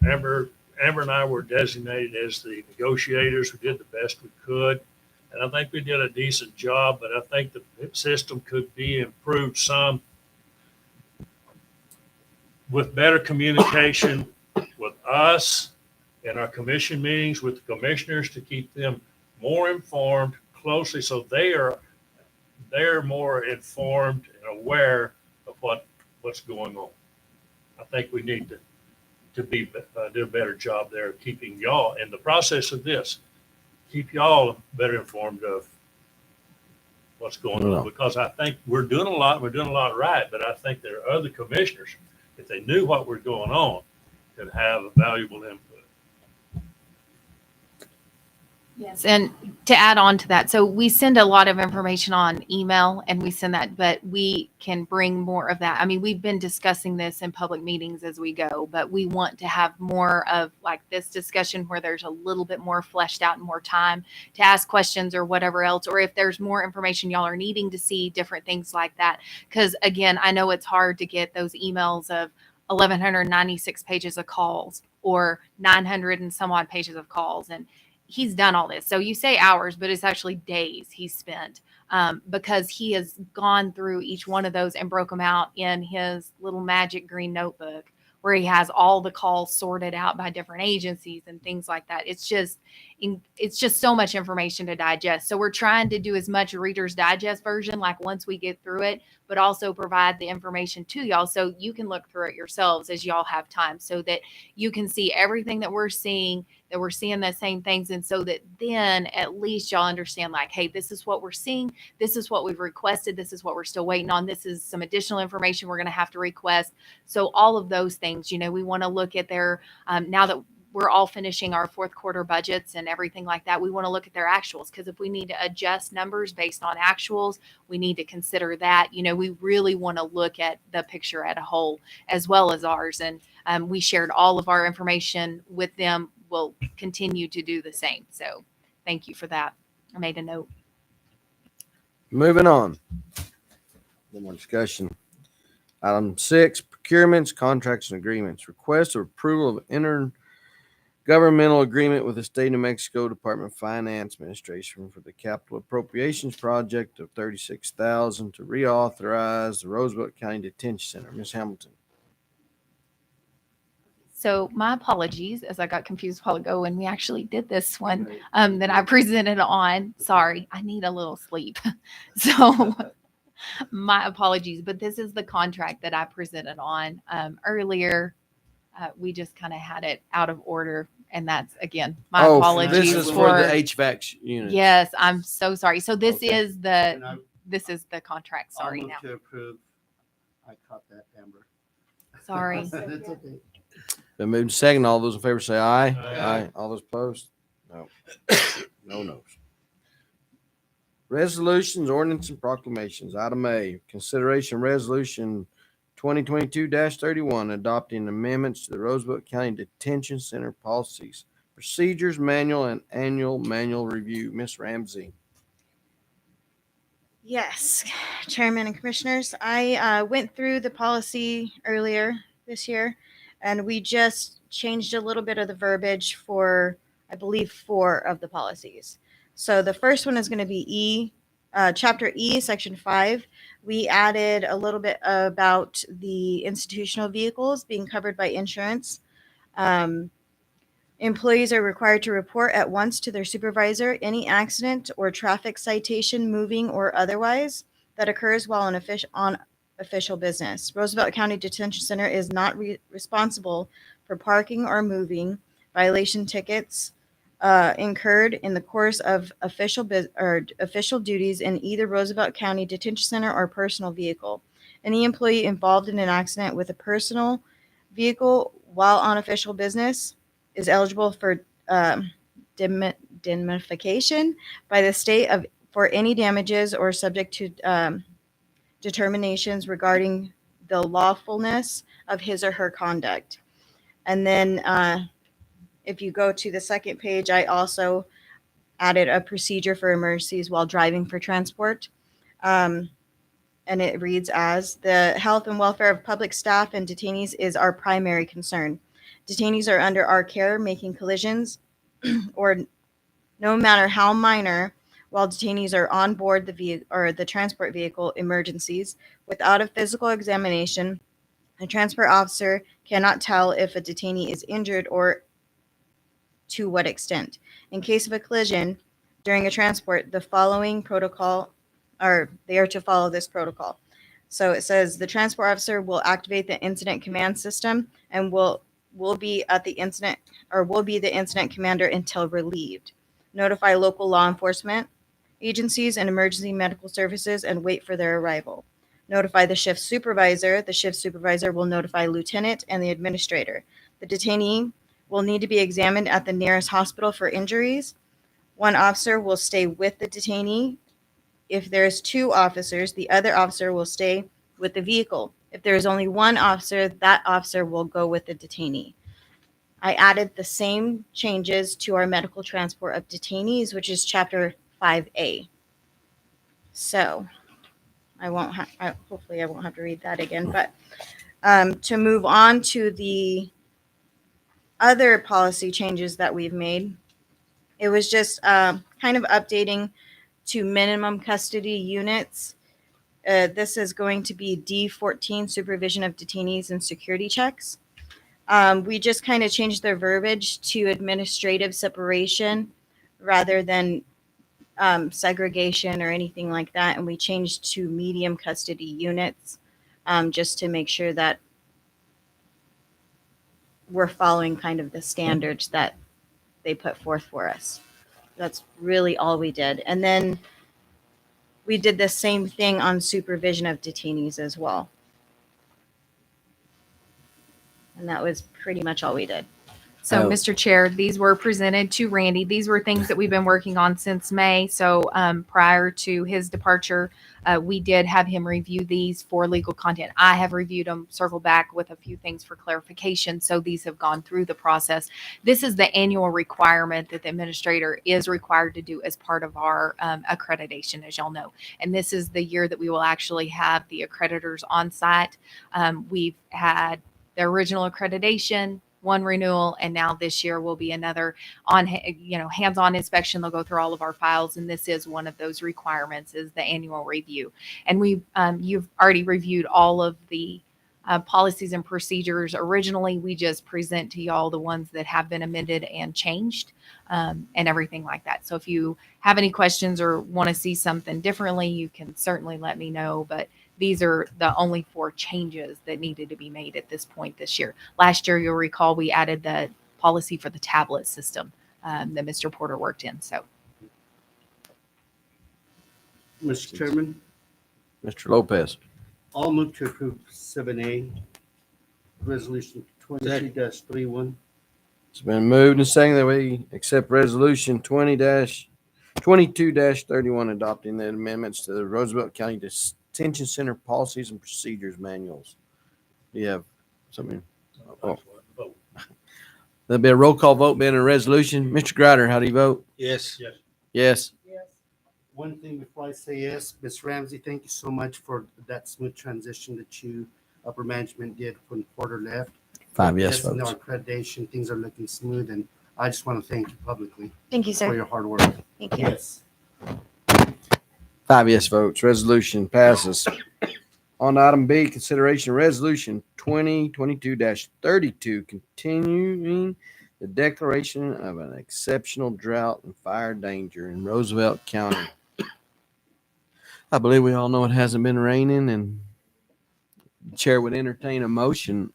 Amber and I were designated as the negotiators. We did the best we could, and I think we did a decent job. But I think the system could be improved some with better communication with us in our commission meetings with the commissioners to keep them more informed closely, so they're more informed and aware of what's going on. I think we need to do a better job there of keeping y'all in the process of this. Keep y'all better informed of what's going on, because I think we're doing a lot right, but I think there are other commissioners, if they knew what was going on, could have a valuable input. Yes, and to add on to that, so we send a lot of information on email and we send that, but we can bring more of that. I mean, we've been discussing this in public meetings as we go, but we want to have more of like this discussion where there's a little bit more fleshed out and more time to ask questions or whatever else, or if there's more information y'all are needing to see, different things like that. Because again, I know it's hard to get those emails of 1,196 pages of calls or 900 and some odd pages of calls, and he's done all this. So you say hours, but it's actually days he's spent because he has gone through each one of those and broke them out in his little magic green notebook where he has all the calls sorted out by different agencies and things like that. It's just so much information to digest. So we're trying to do as much Reader's Digest version, like once we get through it, but also provide the information to y'all so you can look through it yourselves as y'all have time, so that you can see everything that we're seeing the same things. And so that then at least y'all understand, like, hey, this is what we're seeing. This is what we've requested. This is what we're still waiting on. This is some additional information we're going to have to request. So all of those things, we want to look at their, now that we're all finishing our fourth quarter budgets and everything like that, we want to look at their actuals, because if we need to adjust numbers based on actuals, we need to consider that. We really want to look at the picture at a whole as well as ours. And we shared all of our information with them. We'll continue to do the same. So thank you for that. I made a note. Moving on. No more discussion. Item 6, procurements, contracts, and agreements. Request of approval of intergovernmental agreement with the State of New Mexico Department of Finance Administration for the capital appropriations project of $36,000 to reauthorize the Roosevelt County Detention Center. Ms. Hamilton. So my apologies, as I got confused a while ago when we actually did this one that I presented on. Sorry, I need a little sleep. So my apologies, but this is the contract that I presented on earlier. We just kind of had it out of order, and that's, again, my apologies. This is for the HVAC unit. Yes, I'm so sorry. So this Okay. is the contract. Sorry I'll move now. to approve. I caught that, Amber. Sorry. It's okay. Been moved second. All those in favor say aye. Aye. All those opposed? No. No no's. Resolutions, ordinance, and proclamations. Item A, consideration resolution 2022-31, adopting amendments to the Roosevelt County Detention Center policies, Procedures Manual and Annual Manual Review. Miss Ramsey. Yes, Chairman and Commissioners, I went through the policy earlier this year, and we just changed a little bit of the verbiage for, I believe, 4 of the policies. So the first one is going to be Chapter E, Section 5. We added a little bit about the institutional vehicles being covered by insurance. Employees are required to report at once to their supervisor any accident or traffic citation, moving or otherwise, that occurs while on official business. Roosevelt County Detention Center is not responsible for parking or moving. Violation tickets incurred in the course of official duties in either Roosevelt County Detention Center or personal vehicle. Any employee involved in an accident with a personal vehicle while on official business is eligible for indemnification by the state for any damages or subject to determinations regarding the lawfulness of his or her conduct. And then if you go to the second page, I also added a procedure for emergencies while driving for transport. And it reads as, the health and welfare of public staff and detainees is our primary concern. Detainees are under our care, making collisions or no matter how minor, while detainees are on board the transport vehicle emergencies. Without a physical examination, a transport officer cannot tell if a detainee is injured or to what extent. In case of a collision during a transport, the following protocol, or they are to follow this protocol. So it says the transport officer will activate the incident command system and will be the incident commander until relieved. Notify local law enforcement agencies and emergency medical services and wait for their arrival. Notify the shift supervisor. The shift supervisor will notify lieutenant and the administrator. The detainee will need to be examined at the nearest hospital for injuries. One officer will stay with the detainee. If there's 2 officers, the other officer will stay with the vehicle. If there is only one officer, that officer will go with the detainee. I added the same changes to our medical transport of detainees, which is Chapter 5A. So hopefully I won't have to read that again. But to move on to the other policy changes that we've made, it was just kind of updating to minimum custody units. This is going to be D14, supervision of detainees and security checks. We just kind of changed their verbiage to administrative separation rather than segregation or anything like that. And we changed to medium custody units just to make sure that we're following kind of the standards that they put forth for us. That's really all we did. And then we did the same thing on supervision of detainees as well. And that was pretty much all we did. So, Oh. Mr. Chair, these were presented to Randy. These were things that we've been working on since May. So, prior to his departure, we did have him review these for legal content. I have reviewed them, circle back with a few things for clarification. So, these have gone through the process. This is the annual requirement that the administrator is required to do as part of our accreditation, as y'all know. And this is the year that we will actually have the accreditors on site. We've had the original accreditation, one renewal, and now this year will be another hands-on inspection. They'll go through all of our files, and this is one of those requirements, is the annual review. And you've already reviewed all of the policies and procedures. Originally, we just present to y'all the ones that have been amended and changed, and everything like that. So if you have any questions or want to see something differently, you can certainly let me know. But these are the only 4 changes that needed to be made at this point this year. Last year, you'll recall, we added the policy for the tablet system that Mr. Porter worked in. So, Mr. Chairman, Mr. Lopez. I'll move to approve 7A, resolution 22-31. It's been moved and seconded that we accept resolution 22-31, adopting the amendments to the Roosevelt County Detention Center Policies and Procedures Manuals. Do you have something? Oh. Vote. There'll be a roll call vote being a resolution. Mr. Greider, how do you vote? Yes. Yes. One thing before I say yes, Ms. Ramsey, thank you so much for that smooth transition that you, upper management did when Porter left. 5 yes Yes, and votes. our accreditation, things are looking smooth, and I just want to thank you publicly Thank you, for sir. your hard work. Thank you. Yes. 5 yes votes. Resolution passes. On to item B, consideration resolution 2022-32, continuing the declaration of an exceptional drought and fire danger in Roosevelt County. I believe we all know it hasn't been raining, and the chair would entertain a motion.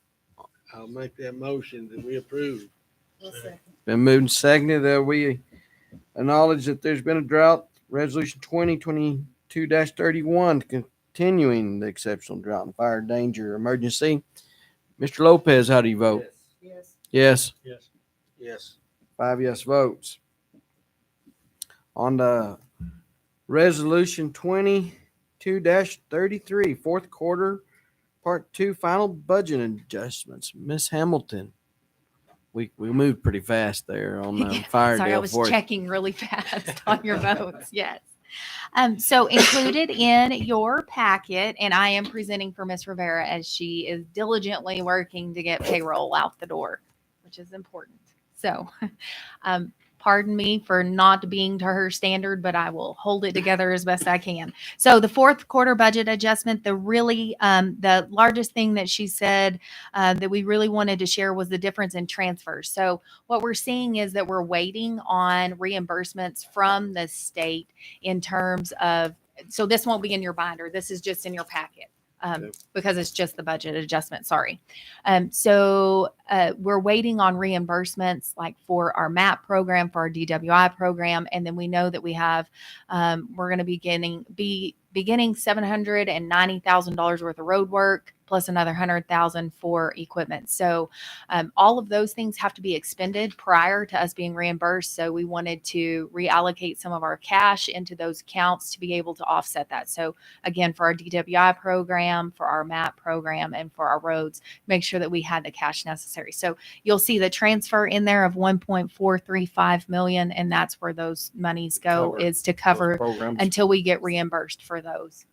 I'll make that motion that we approve. Been moved and seconded that we acknowledge that there's been a drought. Resolution 2022-31, continuing the exceptional drought and fire danger emergency. Mr. Lopez, how do you vote? Yes. Yes. Yes. Yes. 5 yes votes. On to resolution 22-33, fourth quarter, part 2, final budget adjustments. Miss Hamilton, we moved pretty fast there on the fire Sorry, I deal was for you. checking really fast on your votes. Yes. So included in your packet, and I am presenting for Miss Rivera as she is diligently working to get payroll out the door, which is important. So, pardon me for not being to her standard, but I will hold it together as best I can. So the fourth quarter budget adjustment, the largest thing that she said that we really wanted to share was the difference in transfers. So what we're seeing is that we're waiting on reimbursements from the state in terms of, so this won't be in your binder. This is just in your packet. Because it's just the budget adjustment. Sorry. So we're waiting on reimbursements like for our MAP program, for our DWI program. And then we know that we have, we're going to be beginning $790,000 worth of road work plus another $100,000 for equipment. So all of those things have to be expended prior to us being reimbursed. So we wanted to reallocate some of our cash into those accounts to be able to offset that. So again, for our DWI program, for our MAP program, and for our roads, make sure that we had the cash necessary. So you'll see the transfer in there of 1.435 million, and that's where those monies go, Cover is to cover programs. until we get reimbursed for those.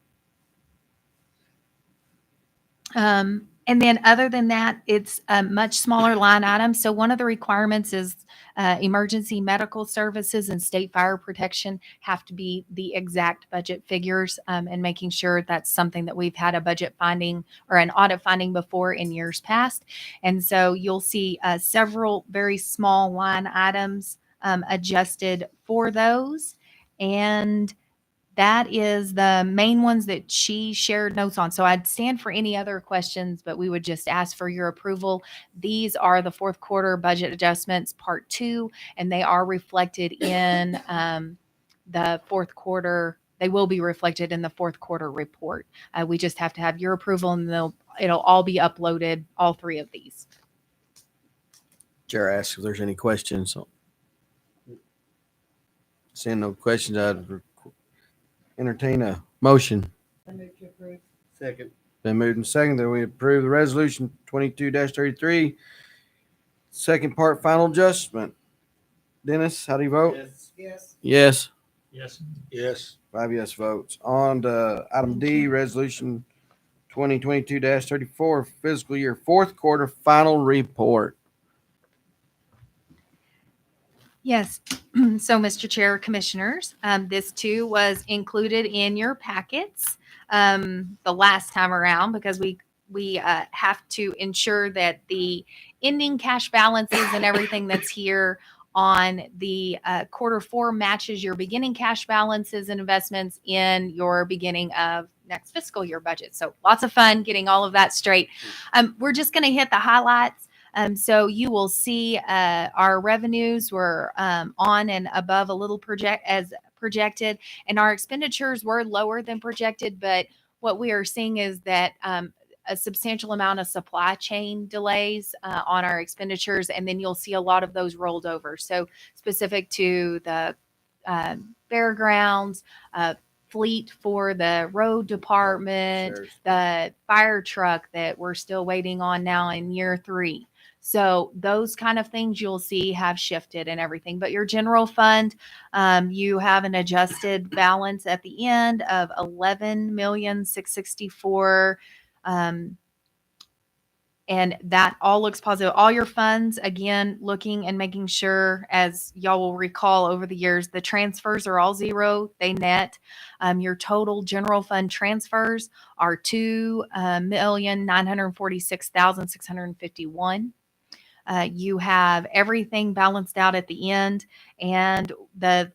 And then other than that, it's a much smaller line item. So one of the requirements is emergency medical services and state fire protection have to be the exact budget figures, and making sure that's something that we've had a budget finding or an audit finding before in years past. And so you'll see several very small line items adjusted for those. And that is the main ones that she shared notes on. So I'd stand for any other questions, but we would just ask for your approval. These are the fourth quarter budget adjustments, part 2, and they are reflected in the fourth quarter. They will be reflected in the fourth quarter report. We just have to have your approval, and it'll all be uploaded, all 3 of these. Chair asks if there's any questions. Seeing no questions, I'd entertain a motion. Second. Been moved and seconded that we approve the resolution 22-33, second part, final adjustment. Dennis, how do you vote? Yes. Yes. Yes. Yes. 5 yes votes. On to item D, resolution 2022-34, fiscal year fourth quarter final report. Yes. So, Mr. Chair, Commissioners, this too was included in your packets the last time around, because we have to ensure that the ending cash balances and everything that's here on the quarter 4 matches your beginning cash balances and investments in your beginning of next fiscal year budget. So lots of fun getting all of that straight. We're just going to hit the highlights. So you will see our revenues were on and above a little projected, and our expenditures were lower than projected. But what we are seeing is that a substantial amount of supply chain delays on our expenditures, and then you'll see a lot of those rolled over. So specific to the fairgrounds, fleet for the road department, Sheriff's. the fire truck that we're still waiting on now in year 3. So those kind of things you'll see have shifted and everything. But your general fund, you have an adjusted balance at the end of 11,664,000. And that all looks positive. All your funds, again, looking and making sure, as y'all will recall over the years, the transfers are all zero. They net. Your total general fund transfers are 2,946,651. You have everything balanced out at the end, and the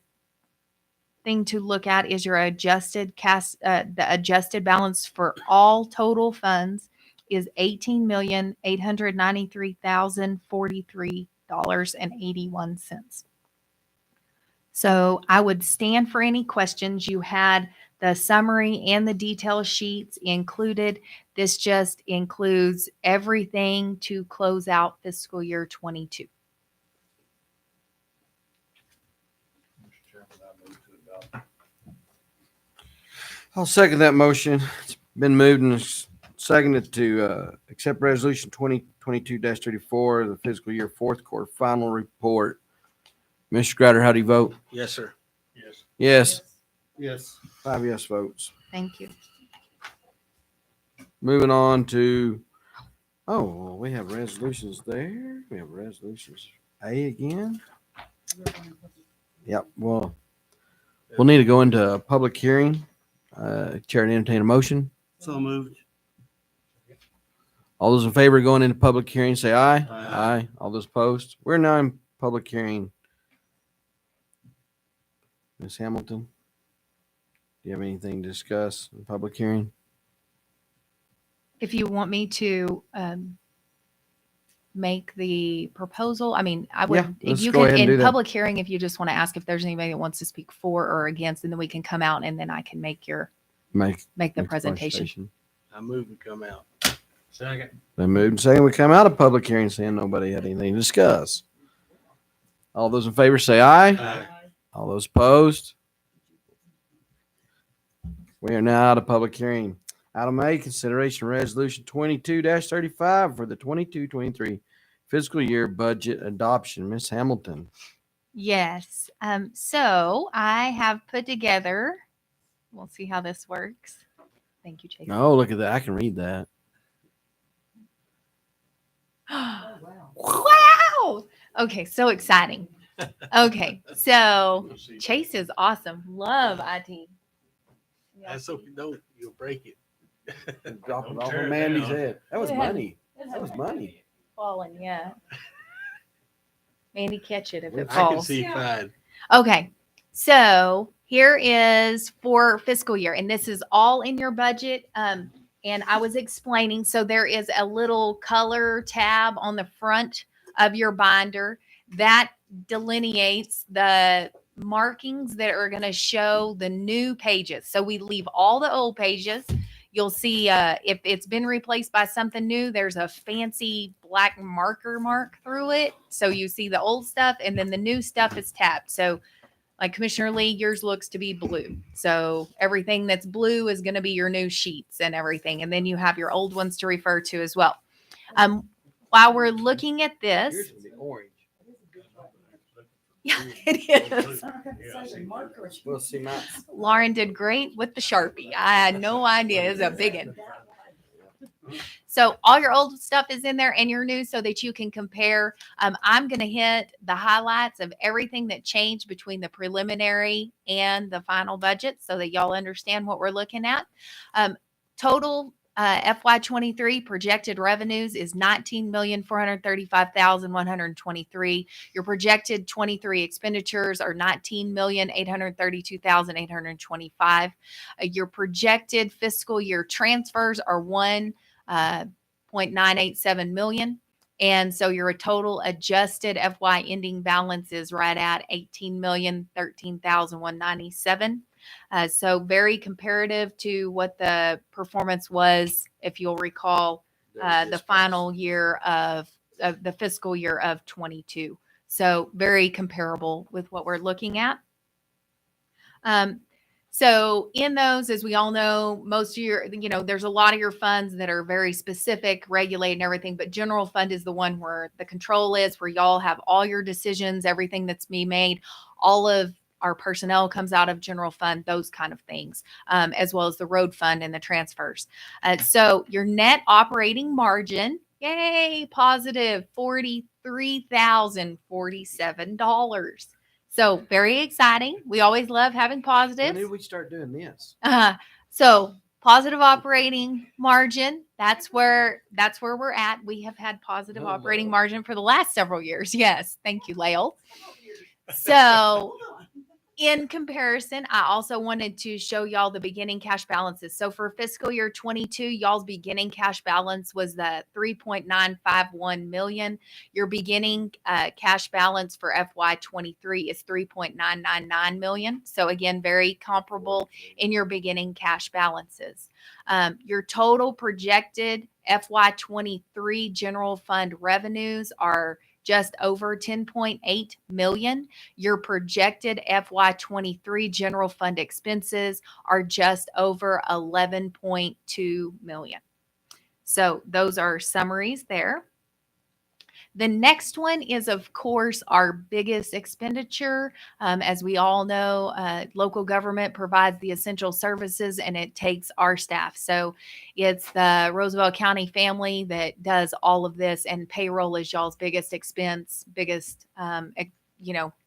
thing to look at is your adjusted the adjusted balance for all total funds is $18,893,043.81. So I would stand for any questions you had. The summary and the detail sheets included. This just includes everything to close out fiscal year 22. Mr. Chairman, I move to adopt. I'll second that motion. It's been moved and seconded to accept resolution 2022-34, the fiscal year fourth quarter final report. Mr. Greider, how do you vote? Yes, sir. Yes. Yes. Yes. 5 yes votes. Thank you. Moving on to, we have resolutions there. We have resolutions A again. Yep. Well, we'll need to go into a public hearing. Chair to entertain a motion. So moved. All those in favor of going into public hearing, say aye. Aye. All those opposed. We're now in public hearing. Ms. Hamilton, do you have anything to discuss in public hearing? If you want me to make the proposal, I mean, I would, Yeah, let's you go can, ahead and do in that. public hearing, if you just want to ask if there's anybody that wants to speak for or against, and then we can come out and then I can make the Make the presentation. I move and come out. Second. They moved and saying we come out of public hearing saying nobody had anything to discuss. All those in favor say aye. Aye. All those opposed. We are now out of public hearing. Item A, consideration resolution 22-35 for the 22-23 fiscal year budget adoption. Ms. Hamilton. Yes. So I have put together, we'll see how this works. Thank you, Jason. Oh, look at that. I can read that. Wow. Okay, so exciting. Okay, so Chase is awesome. Love IT. That's so if you don't, you'll break it. Drop it Don't off tear of it Mandy's down. head. That was It money. That was money. Falling, yeah. Mandy, catch it if it I can falls. see fine. Okay, so here is for fiscal year, and this is all in your budget. And I was explaining, so there is a little color tab on the front of your binder that delineates the markings that are going to show the new pages. So we leave all the old pages. You'll see if it's been replaced by something new, there's a fancy black marker mark through it. So you see the old stuff and then the new stuff is tabbed. So like Commissioner Lee, yours looks to be blue. So everything that's blue is going to be your new sheets and everything. And then you have your old ones to refer to as well. While we're looking at this, Yours will be orange. yeah, it is. We'll see my. Lauren did great with the Sharpie. I had no idea. It's a big one. So all your old stuff is in there and your new so that you can compare. I'm going to hit the highlights of everything that changed between the preliminary and the final budget so that y'all understand what we're looking at. Total FY23 projected revenues is $19,435,123. Your projected 23 expenditures are $19,832,825. Your projected fiscal year transfers are $1.987 million. And so your total adjusted FY ending balance is right at $18,013,197. So very comparative to what the performance was, if you'll recall, the final year of the fiscal year of 22. So very comparable with what we're looking at. So in those, as we all know, most of your, there's a lot of your funds that are very specific, regulated and everything, but general fund is the one where the control is, where y'all have all your decisions, everything that's being made, all of our personnel comes out of general fund, those kind of things, as well as the road fund and the transfers. So your net operating margin, yay, positive $43,047. So very exciting. We always love having When positives. did we start doing this? So positive operating margin. That's where we're at. We have had positive Oh, operating Lael. margin for the last several years. Yes, thank you, Lael. So in comparison, I also wanted to show y'all the beginning cash balances. So for fiscal year 22, y'all's beginning cash balance was the 3.951 million. Your beginning cash balance for FY23 is 3.999 million. So again, very comparable in your beginning cash balances. Your total projected FY23 general fund revenues are just over 10.8 million. Your projected FY23 general fund expenses are just over 11.2 million. So those are summaries there. The next one is, of course, our biggest expenditure. As we all know, local government provides the essential services and it takes our staff. So it's the Roosevelt County family that does all of this, and payroll is y'all's biggest expense, biggest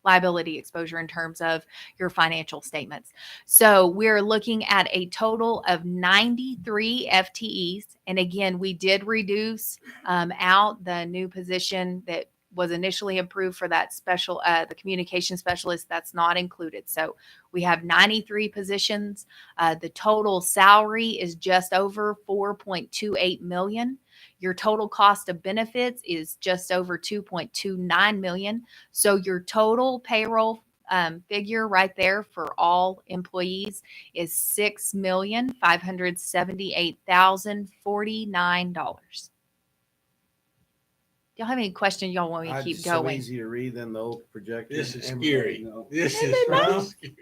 liability exposure in terms of your financial statements. So we're looking at a total of 93 FTEs. And again, we did reduce out the new position that was initially approved for that special, the communication specialist. That's not included. So we have 93 positions. The total salary is just over 4.28 million. Your total cost of benefits is just over 2.29 million. So your total payroll figure right there for all employees is $6,578,049. Y'all have any questions? Y'all want me to keep It's going? so easy to read than the old projector. This is Everybody scary. knows. This Isn't is it real nice? scary.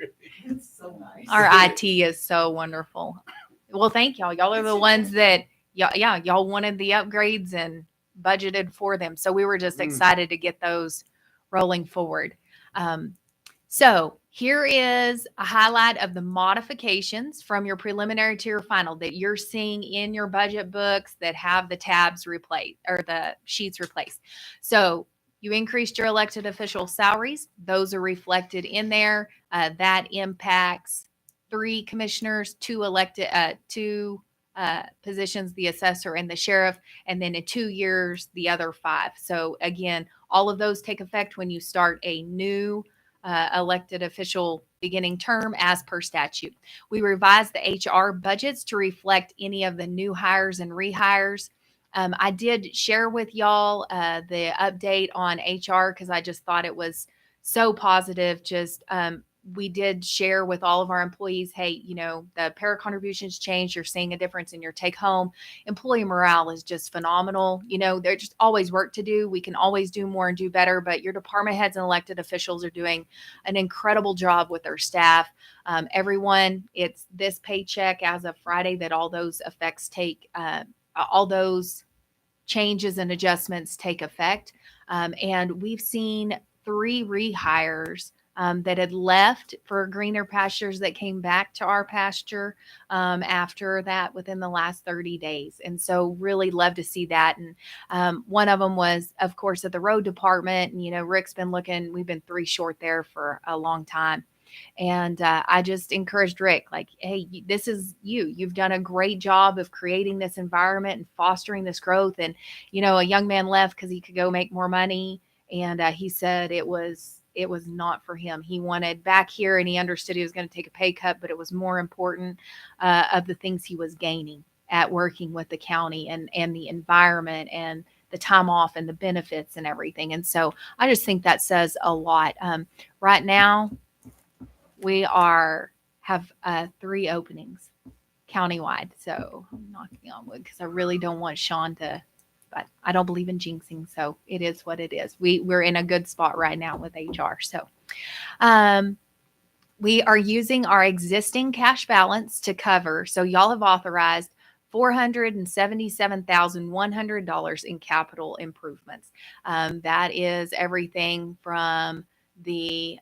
It's so nice. Our IT is so wonderful. Well, thank y'all. Y'all are the ones that, y'all wanted the upgrades and budgeted for them. So we were just excited to get those rolling forward. So here is a highlight of the modifications from your preliminary to your final that you're seeing in your budget books that have the tabs replaced or the sheets replaced. So you increased your elected official salaries. Those are reflected in there. That impacts 3 commissioners, 2 elected, 2 positions, the assessor and the sheriff, and then in 2 years, the other 5. So again, all of those take effect when you start a new elected official beginning term as per statute. We revised the HR budgets to reflect any of the new hires and rehires. I did share with y'all the update on HR because I just thought it was so positive. Just we did share with all of our employees, hey, the para contributions changed. You're seeing a difference in your take home. Employee morale is just phenomenal. There's just always work to do. We can always do more and do better, but your department heads and elected officials are doing an incredible job with their staff. Everyone, it's this paycheck as of Friday that all those effects take, all those changes and adjustments take effect. And we've seen 3 rehires that had left for greener pastures that came back to our pasture after that within the last 30 days. And so really love to see that. And one of them was, of course, at the road department. And, Rick's been looking, we've been 3 short there for a long time. And I just encouraged Rick, like, hey, this is you. You've done a great job of creating this environment and fostering this growth. And, a young man left because he could go make more money. And he said it was not for him. He wanted back here and he understood he was going to take a pay cut, but it was more important of the things he was gaining at working with the county and the environment and the time off and the benefits and everything. And so I just think that says a lot. Right now, we have 3 openings countywide. So I'm knocking on wood because I really don't want Sean to, but I don't believe in jinxing. So it is what it is. We're in a good spot right now with HR. So We are using our existing cash balance to cover. So y'all have authorized $477,100 in capital improvements. That is everything from the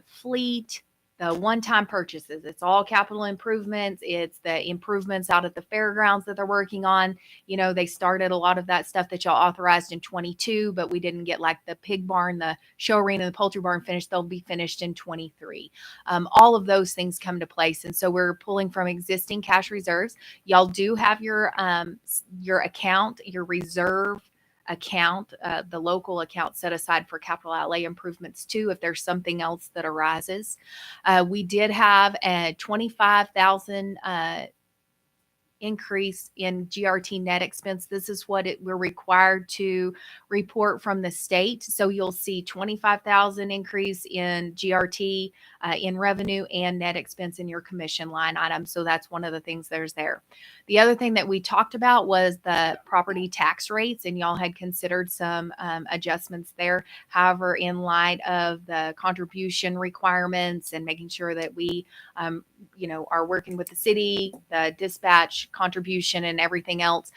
fleet, the one-time purchases. It's all capital improvements. It's the improvements out at the fairgrounds that they're working on. You know, they started a lot of that stuff that y'all authorized in 22, but we didn't get like the pig barn, the show arena, and the poultry barn finished. They'll be finished in 23. All of those things come to place. And so we're pulling from existing cash reserves. Y'all do have your account, your reserve account, the local account set aside for capital outlay improvements too, if there's something else that arises. We did have a 25,000 increase in GRT net expense. This is what we're required to report from the state. So you'll see 25,000 increase in GRT in revenue and net expense in your commission line item. So that's one of the things there's there. The other thing that we talked about was the property tax rates, and y'all had considered some adjustments there. However, in light of the contribution requirements and making sure that we are working with the city, the dispatch contribution and everything else,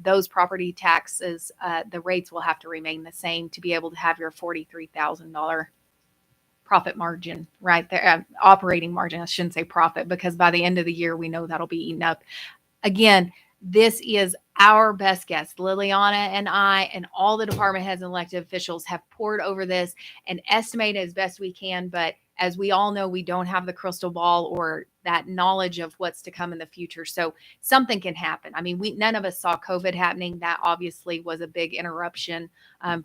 those property taxes, the rates will have to remain the same to be able to have your $43,000 profit margin right there, operating margin. I shouldn't say profit, because by the end of the year, we know that'll be eaten up. Again, this is our best guess. Liliana and I and all the department heads and elected officials have poured over this and estimated as best we can. But as we all know, we don't have the crystal ball or that knowledge of what's to come in the future. So something can happen. I mean, none of us saw COVID happening. That obviously was a big interruption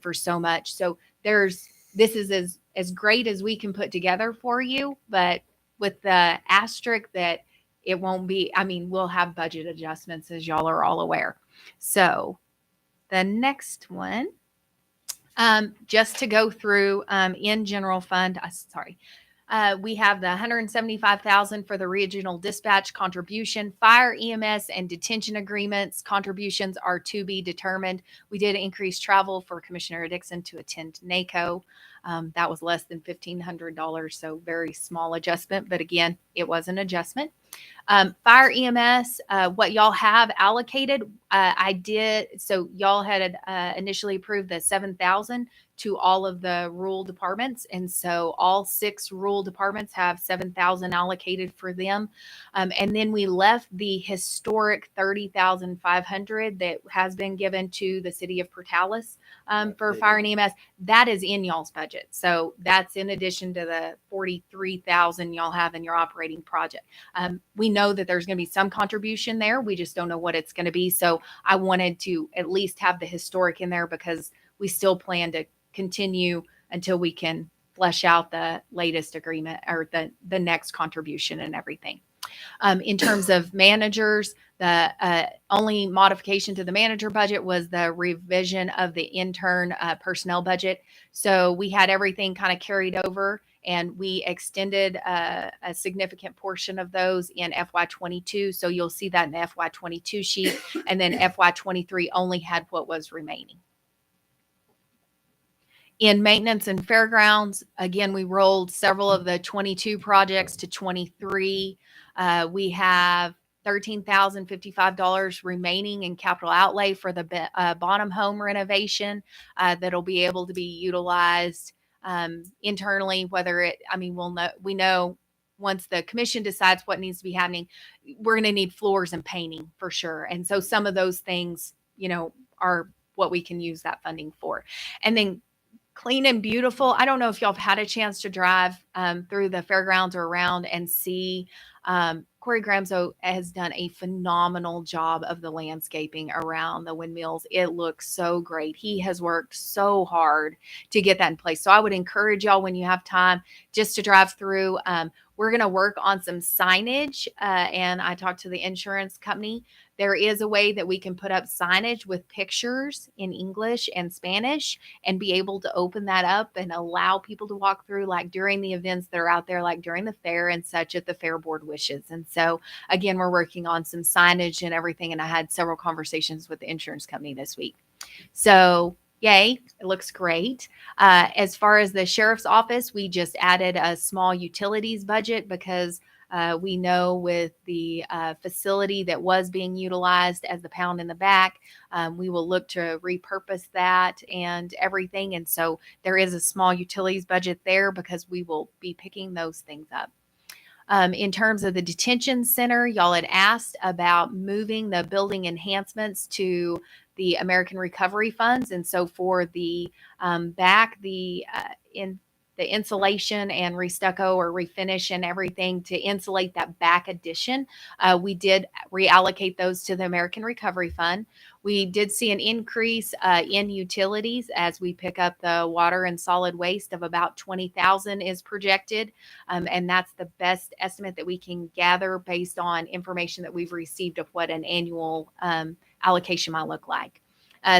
for so much. So this is as great as we can put together for you, but with the asterisk that it won't be, I mean, we'll have budget adjustments, as y'all are all aware. So the next one, just to go through in general fund, we have the $175,000 for the regional dispatch contribution. Fire, EMS, and detention agreements contributions are to be determined. We did increase travel for Commissioner Dixon to attend NACO. That was less than $1,500, so very small adjustment. But again, it was an adjustment. Fire EMS, what y'all have allocated, I did. So y'all had initially approved the $7,000 to all of the rural departments. And so all 6 rural departments have $7,000 allocated for them. And then we left the historic $30,500 that has been given to the city of Portales for fire and EMS. That is in y'all's budget. So that's in addition to the $43,000 y'all have in your operating project. We know that there's going to be some contribution there. We just don't know what it's going to be. So I wanted to at least have the historic in there, because we still plan to continue until we can flesh out the latest agreement or the next contribution and everything. In terms of managers, the only modification to the manager budget was the revision of the intern personnel budget. So we had everything kind of carried over, and we extended a significant portion of those in FY22. So you'll see that in the FY22 sheet, and then FY23 only had what was remaining. In maintenance and fairgrounds, again, we rolled several of the 22 projects to 23. We have $13,055 remaining in capital outlay for the bottom home renovation that'll be able to be utilized internally. We know once the commission decides what needs to be happening, we're going to need floors and painting for sure. And so some of those things, are what we can use that funding for. And then Clean and Beautiful. I don't know if y'all have had a chance to drive through the fairgrounds or around and see. Corey Gramzo has done a phenomenal job of the landscaping around the windmills. It looks so great. He has worked so hard to get that in place. So I would encourage y'all, when you have time, just to drive through. We're going to work on some signage, and I talked to the insurance company. There is a way that we can put up signage with pictures in English and Spanish and be able to open that up and allow people to walk through, like during the events that are out there, like during the fair and such, at the Fair Board wishes. And so, again, we're working on some signage and everything. And I had several conversations with the insurance company this week. So Yay, it looks great. As far as the sheriff's office, we just added a small utilities budget because we know with the facility that was being utilized as the Pound in the Back, we will look to repurpose that and everything. And so there is a small utilities budget there because we will be picking those things up. In terms of the detention center, y'all had asked about moving the building enhancements to the American Recovery Funds. And so for the back, the insulation and restucco or refinish and everything to insulate that back addition, we did reallocate those to the American Recovery Fund. We did see an increase in utilities as we pick up the water and solid waste of about 20,000 is projected. And that's the best estimate that we can gather based on information that we've received of what an annual allocation might look like.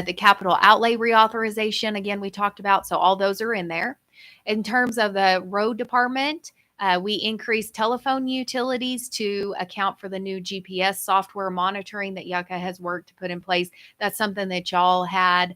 The capital outlay reauthorization, again, we talked about, so all those are in there. In terms of the road department, we increased telephone utilities to account for the new GPS software monitoring that Yucca has worked to put in place. That's something that y'all had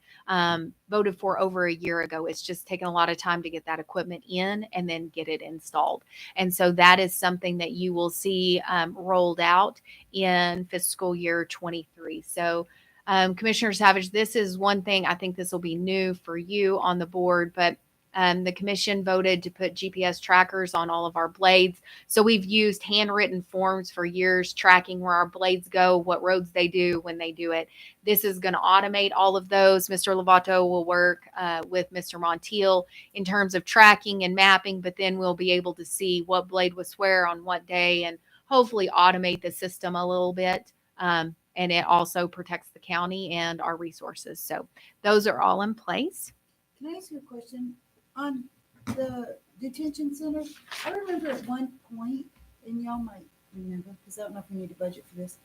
voted for over a year ago. It's just taken a lot of time to get that equipment in and then get it installed. And so that is something that you will see rolled out in fiscal year 23. So Commissioner Savage, this is one thing, I think this will be new for you on the board, but the commission voted to put GPS trackers on all of our blades. So we've used handwritten forms for years, tracking where our blades go, what roads they do when they do it. This is going to automate all of those. Mr. Lovato will work with Mr. Montiel in terms of tracking and mapping, but then we'll be able to see what blade was where on what day and hopefully automate the system a little bit. And it also protects the county and our resources. So those are all in place. Can I ask you a question? On the detention center, I remember at one point, and y'all might remember, because I don't know if we need a budget for this.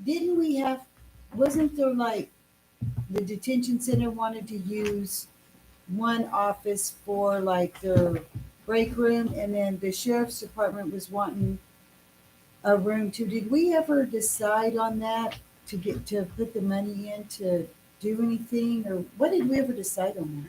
Didn't we have, wasn't there like, the detention center wanted to use one office for like their break room, and then the sheriff's department was wanting a room too. Did we ever decide on that to put the money in to do anything, or what did we ever decide on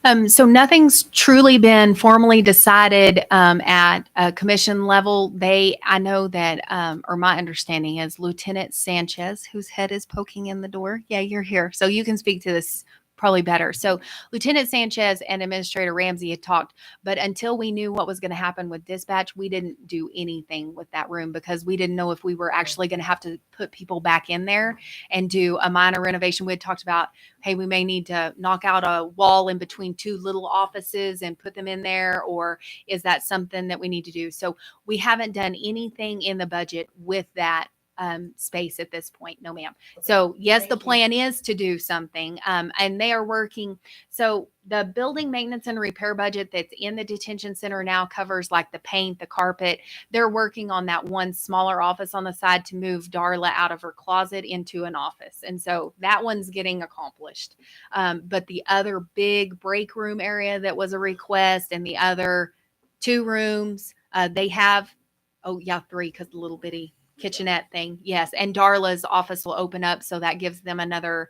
that? So nothing's truly been formally decided at a commission level. I know that, or my understanding is Lieutenant Sanchez, whose head is poking in the door. Yeah, you're here. So you can speak to this probably better. So Lieutenant Sanchez and Administrator Ramsey had talked, but until we knew what was going to happen with dispatch, we didn't do anything with that room because we didn't know if we were actually going to have to put people back in there and do a minor renovation. We had talked about, hey, we may need to knock out a wall in between two little offices and put them in there, or is that something that we need to do? So we haven't done anything in the budget with that space at this point. No, ma'am. So yes, the plan is to do something, and they are working. So the building maintenance and repair budget that's in the detention center now covers like the paint, the carpet. They're working on that one smaller office on the side to move Darla out of her closet into an office. And so that one's getting accomplished. But the other big break room area that was a request and the other 2 rooms, they have, three, because the little bitty kitchenette thing. Yes. And Darla's office will open up. So that gives them another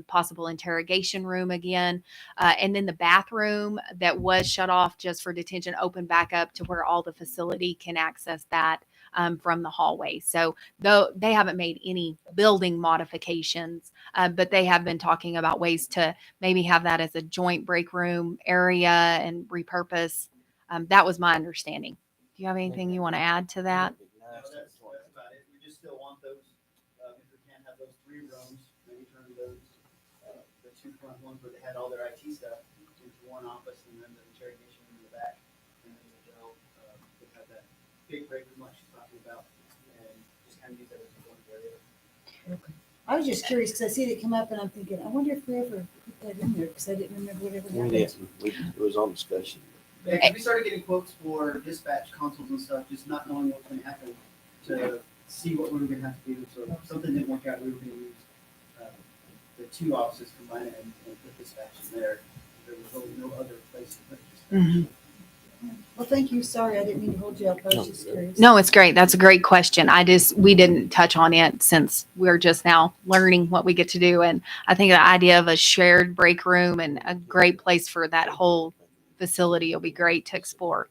possible interrogation room again. And then the bathroom that was shut off just for detention opened back up to where all the facility can access that from the hallway. So though they haven't made any building modifications, but they have been talking about ways to maybe have that as a joint break room area and repurpose. That was my understanding. Do you have anything you want to add to that? That's about it. We just still want those, if we can't have those 3 rooms, maybe turn those, the 2 front ones where they had all their IT stuff into one office, and then the interrogation room in the back. And then they have that big break room like she's talking about, and just kind of use that as one area. Okay. I was just curious because I see it come up and I'm thinking, I wonder if we ever put that in there because I didn't remember whatever We happened. didn't. It was on discussion. Yeah, 'cause we started getting quotes for dispatch consoles and stuff, just not knowing what's going to happen to see what we were going to have to do. So if something didn't work out, we were going to use the 2 offices, combine it, and put dispatch in there. There was really no other place to put dispatch. Well, thank you. Sorry, I didn't mean to hold you up. I was just curious. No, it's great. That's a great question. We didn't touch on it since we're just now learning what we get to do. And I think the idea of a shared break room and a great place for that whole facility will be great to explore.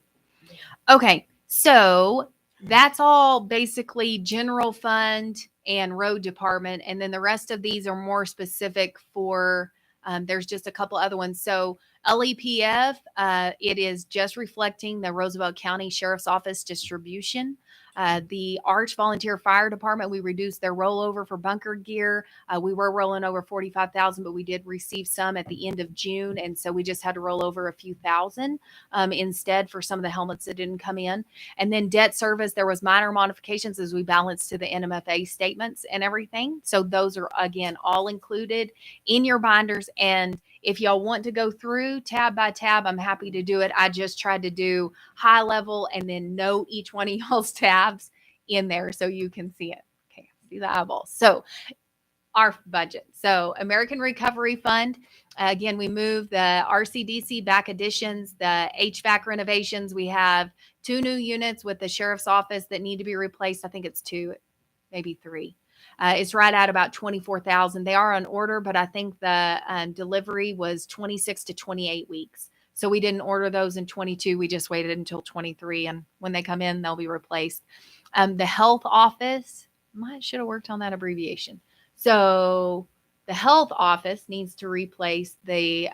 Okay, so that's all basically general fund and road department. And then the rest of these are more specific for, there's just a couple other ones. So LEPF, it is just reflecting the Roosevelt County Sheriff's Office distribution. The Arch Volunteer Fire Department, we reduced their rollover for bunker gear. We were rolling over 45,000, but we did receive some at the end of June. And so we just had to roll over a few thousand instead for some of the helmets that didn't come in. And then debt service, there was minor modifications as we balanced to the NMFA statements and everything. So those are, again, all included in your binders. And if y'all want to go through tab by tab, I'm happy to do it. I just tried to do high level and then note each one of y'all's tabs in there so you can see it. Okay, see the eyeballs. So our budget. So American Recovery Fund, again, we moved the RCDC back additions, the HVAC renovations. We have 2 new units with the sheriff's office that need to be replaced. I think it's 2, maybe 3. It's right at about 24,000. They are on order, but I think the delivery was 26 to 28 weeks. So we didn't order those in 22. We just waited until 23. And when they come in, they'll be replaced. The health office, should have worked on that abbreviation. So the health office needs to replace the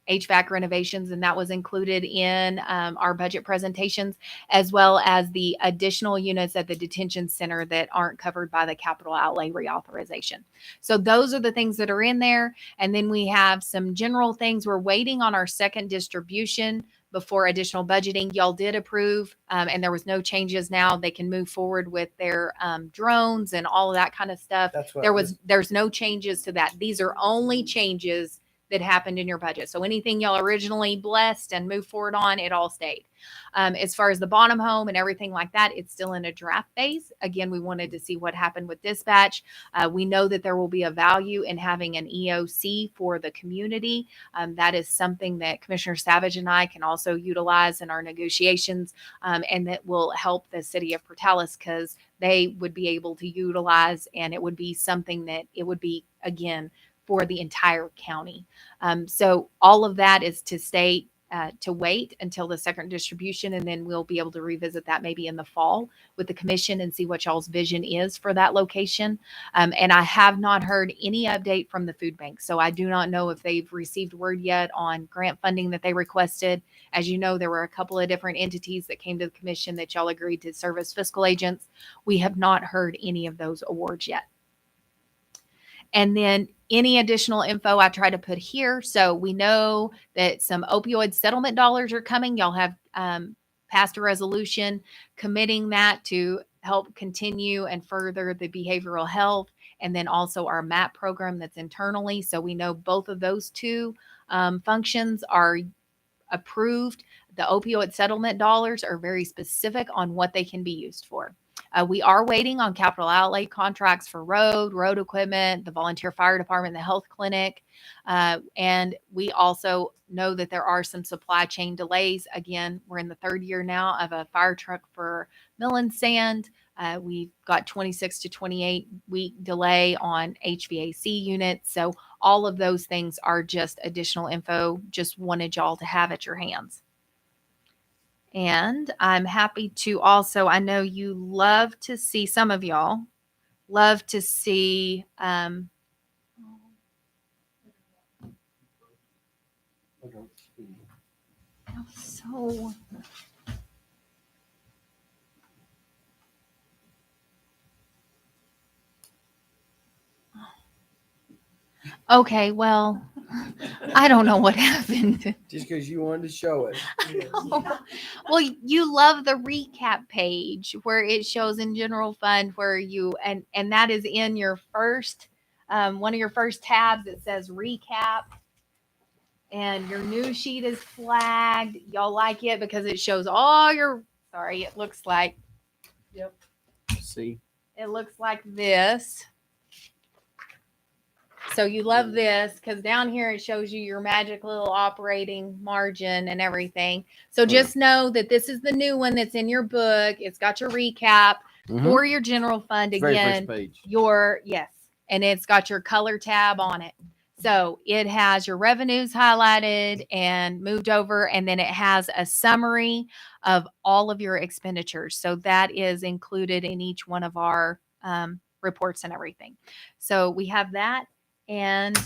HVAC renovations, and that was included in our budget presentations, as well as the additional units at the detention center that aren't covered by the capital outlay reauthorization. So those are the things that are in there. And then we have some general things. We're waiting on our second distribution before additional budgeting. Y'all did approve, and there was no changes. Now they can move forward with their drones and all of that kind of stuff. That's what There's no changes to that. These are only changes that happened in your budget. So anything y'all originally blessed and moved forward on, it all stayed. As far as the bottom home and everything like that, it's still in a draft phase. Again, we wanted to see what happened with dispatch. We know that there will be a value in having an EOC for the community. That is something that Commissioner Savage and I can also utilize in our negotiations, and that will help the city of Portales because they would be able to utilize, and it would be something that it would be, again, for the entire county. So all of that is to stay, to wait until the second distribution, and then we'll be able to revisit that maybe in the fall with the commission and see what y'all's vision is for that location. And I have not heard any update from the food bank. So I do not know if they've received word yet on grant funding that they requested. As you know, there were a couple of different entities that came to the commission that y'all agreed to serve as fiscal agents. We have not heard any of those awards yet. And then any additional info I try to put here. So we know that some opioid settlement dollars are coming. Y'all have passed a resolution committing that to help continue and further the behavioral health, and then also our MAP program that's internally. So we know both of those two functions are approved. The opioid settlement dollars are very specific on what they can be used for. We are waiting on capital outlay contracts for road equipment, the volunteer fire department, the health clinic. And we also know that there are some supply chain delays. Again, we're in the 3rd year now of a fire truck for mill and sand. We've got 26 to 28 week delay on HVAC units. So all of those things are just additional info. Just wanted y'all to have at your hands. And I'm happy to also, I know you love to see, some of y'all love to see, so okay, well, I don't know what happened. just because you wanted to show it. Well, you love the recap page where it shows in general fund where you, and that is in your first, one of your first tabs. It says recap, and your news sheet is flagged. Y'all like it because it shows all your, sorry, it looks like, See, it looks like this. So you love this because down here it shows you your magic little operating margin and everything. So just know that this is the new one that's in your book. It's got your recap Mhm. for your general fund Very again. first page. Yes, and it's got your color tab on it. So it has your revenues highlighted and moved over, and then it has a summary of all of your expenditures. So that is included in each one of our reports and everything. So we have that. And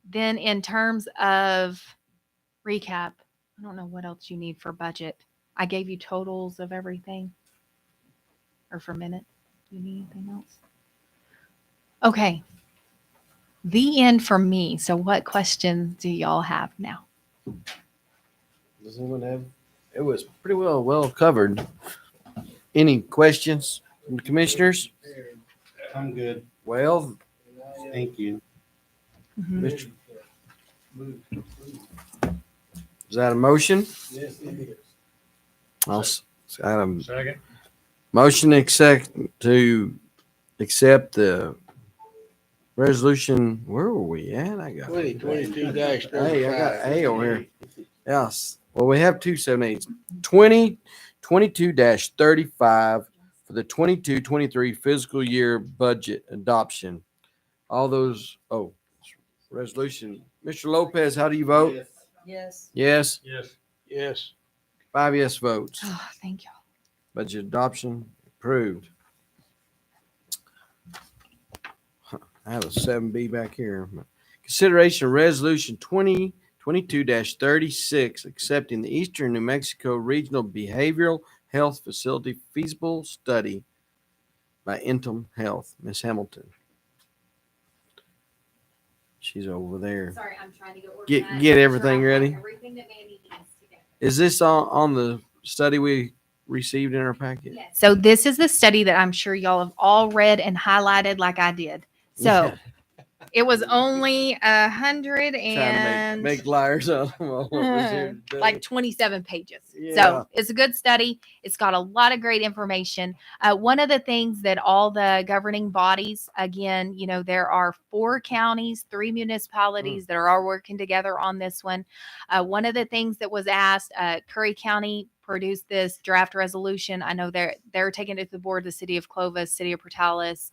then in terms of recap, I don't know what else you need for budget. I gave you totals of everything. Or for minute. You need anything else? Okay. The end for me. So what questions do y'all have now? Does anyone have? It was pretty well covered. Any questions from the commissioners? I'm good. Well, Thank you. Mr. Is that a motion? Yes, it is. Second. Motion to accept the resolution. Where were we at? I got 2022-35. Hey, I got A over here. Yes. Well, we have 278. 2022-35 for the 22-23 fiscal year budget adoption. All those, resolution. Mr. Lopez, how do you vote? Yes. Yes. Yes. Yes. 5 yes votes. Oh, thank you. Budget adoption approved. I have a 7B back here. Consideration of resolution 2022-36 accepting the Eastern New Mexico Regional Behavioral Health Facility feasible study by Intom Health. Miss Hamilton. She's over there. Sorry, I'm trying to Get everything ready. Everything that Mandy needs together. Is this on the study we received in our packet? Yes. So this is the study that I'm sure y'all have all read and highlighted like I did. So Yeah. it was only 100 Trying to and make liars out of them all over here today. like 27 pages. Yeah. So it's a good study. It's got a lot of great information. One of the things that all the governing bodies, again, there are 4 counties, 3 municipalities that are all working together on this one. One of the things that was asked, Curry County produced this draft resolution. I know they're taking it to the board, the city of Clovis, city of Portales.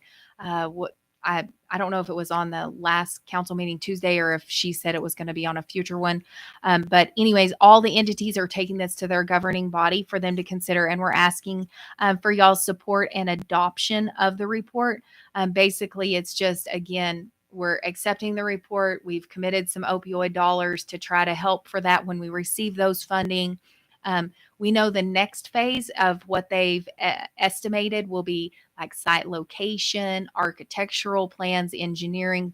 I don't know if it was on the last council meeting Tuesday or if she said it was going to be on a future one. But anyways, all the entities are taking this to their governing body for them to consider. And we're asking for y'all's support and adoption of the report. Basically, it's just, again, we're accepting the report. We've committed some opioid dollars to try to help for that when we receive those funding. We know the next phase of what they've estimated will be like site location, architectural plans, engineering,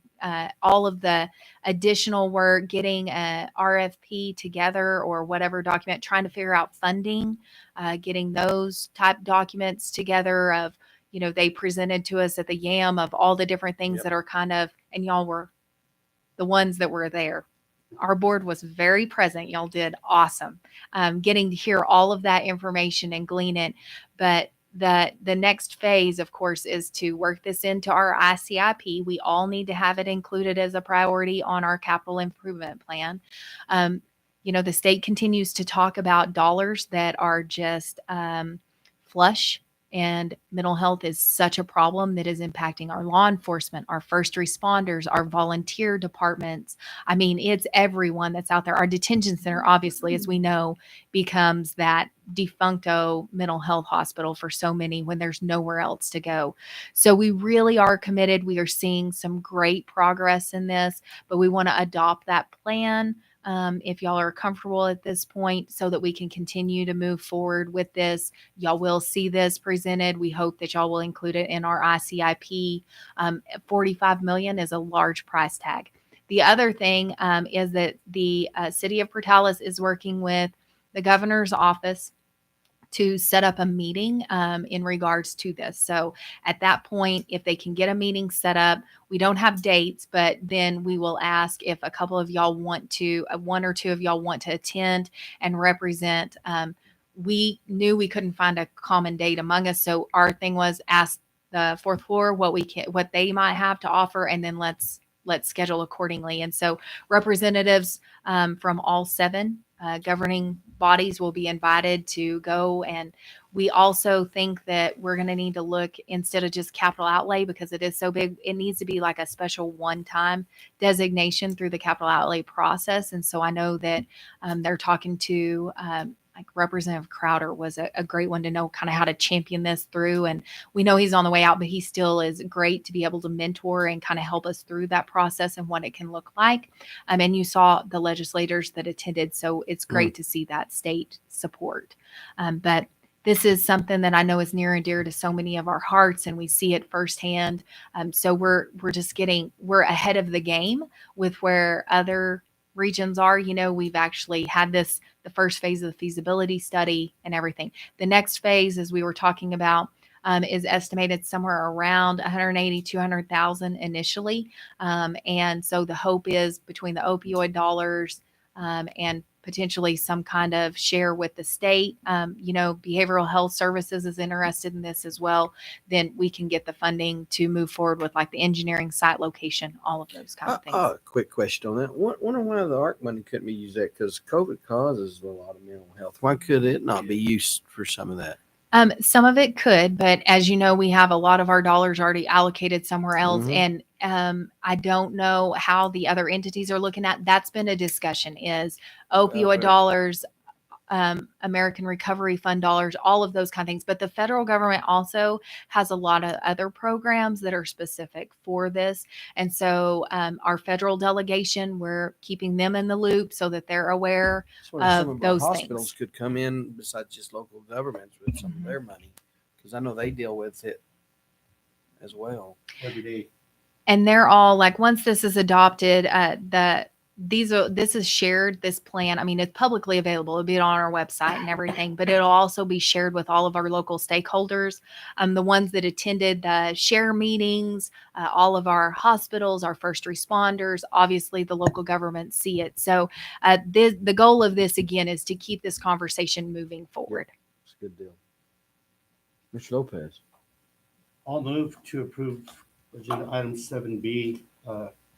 all of the additional work, getting a RFP together or whatever document, trying to figure out funding, getting those type documents together of, they presented to us at the YAM of all the different things that are kind of, and y'all were the ones that were there. Our board was very present. Y'all did awesome. Getting to hear all of that information and glean it. But the next phase, of course, is to work this into our ICIP. We all need to have it included as a priority on our capital improvement plan. The state continues to talk about dollars that are just flush. And mental health is such a problem that is impacting our law enforcement, our first responders, our volunteer departments. I mean, it's everyone that's out there. Our detention center, obviously, as we know, becomes that defuncto mental health hospital for so many when there's nowhere else to go. So we really are committed. We are seeing some great progress in this, but we want to adopt that plan. If y'all are comfortable at this point so that we can continue to move forward with this. Y'all will see this presented. We hope that y'all will include it in our ICIP. $45 million is a large price tag. The other thing is that the city of Portales is working with the governor's office to set up a meeting in regards to this. So at that point, if they can get a meeting set up, we don't have dates, but then we will ask if a couple of y'all want to, 1 or 2 of y'all want to attend and represent. We knew we couldn't find a common date among us. So our thing was ask the fourth floor what they might have to offer. And then let's, let's schedule accordingly. And so representatives from all 7 governing bodies will be invited to go. And we also think that we're going to need to look, instead of just capital outlay, because it is so big, it needs to be like a special one-time designation through the capital outlay process. And so I know that they're talking to like Representative Crowder was a great one to know kind of how to champion this through. And we know he's on the way out, but he still is great to be able to mentor and kind of help us through that process and what it can look like. And you saw the legislators that attended, so it's great to see that state support. But this is something that I know is near and dear to so many of our hearts, and we see it firsthand. So we're ahead of the game with where other regions are. We've actually had the first phase of the feasibility study and everything. The next phase, as we were talking about, is estimated somewhere around 180, 200,000 initially. And so the hope is between the opioid dollars and potentially some kind of share with the state, behavioral health services is interested in this as well, then we can get the funding to move forward with like the engineering, site location, all of those kind of things. Quick question on that. Wonder why the ARC money couldn't be used that, because COVID causes a lot of mental health. Why could it not be used for some of that? Some of it could, but as you know, we have a lot of our dollars already allocated somewhere else. Mhm. And I don't know how the other entities are looking at. That's been a discussion, is opioid Okay. dollars, American Recovery Fund dollars, all of those kind of things. But the federal government also has a lot of other programs that are specific for this. And so our federal delegation, we're keeping them in the loop so that they're aware. That's where some of our those hospitals things. could come in besides just local governments with some of their money, because I know they deal with it as well. Every day. And they're all like, once this is adopted, this is shared, this plan. I mean, it's publicly available. It'll be on our website and everything, but it'll also be shared with all of our local stakeholders. The ones that attended the share meetings, all of our hospitals, our first responders, obviously the local governments see it. So the goal of this, again, is to keep this conversation moving forward. It's a good deal. Mr. Lopez. I'll move to approve agenda item 7B.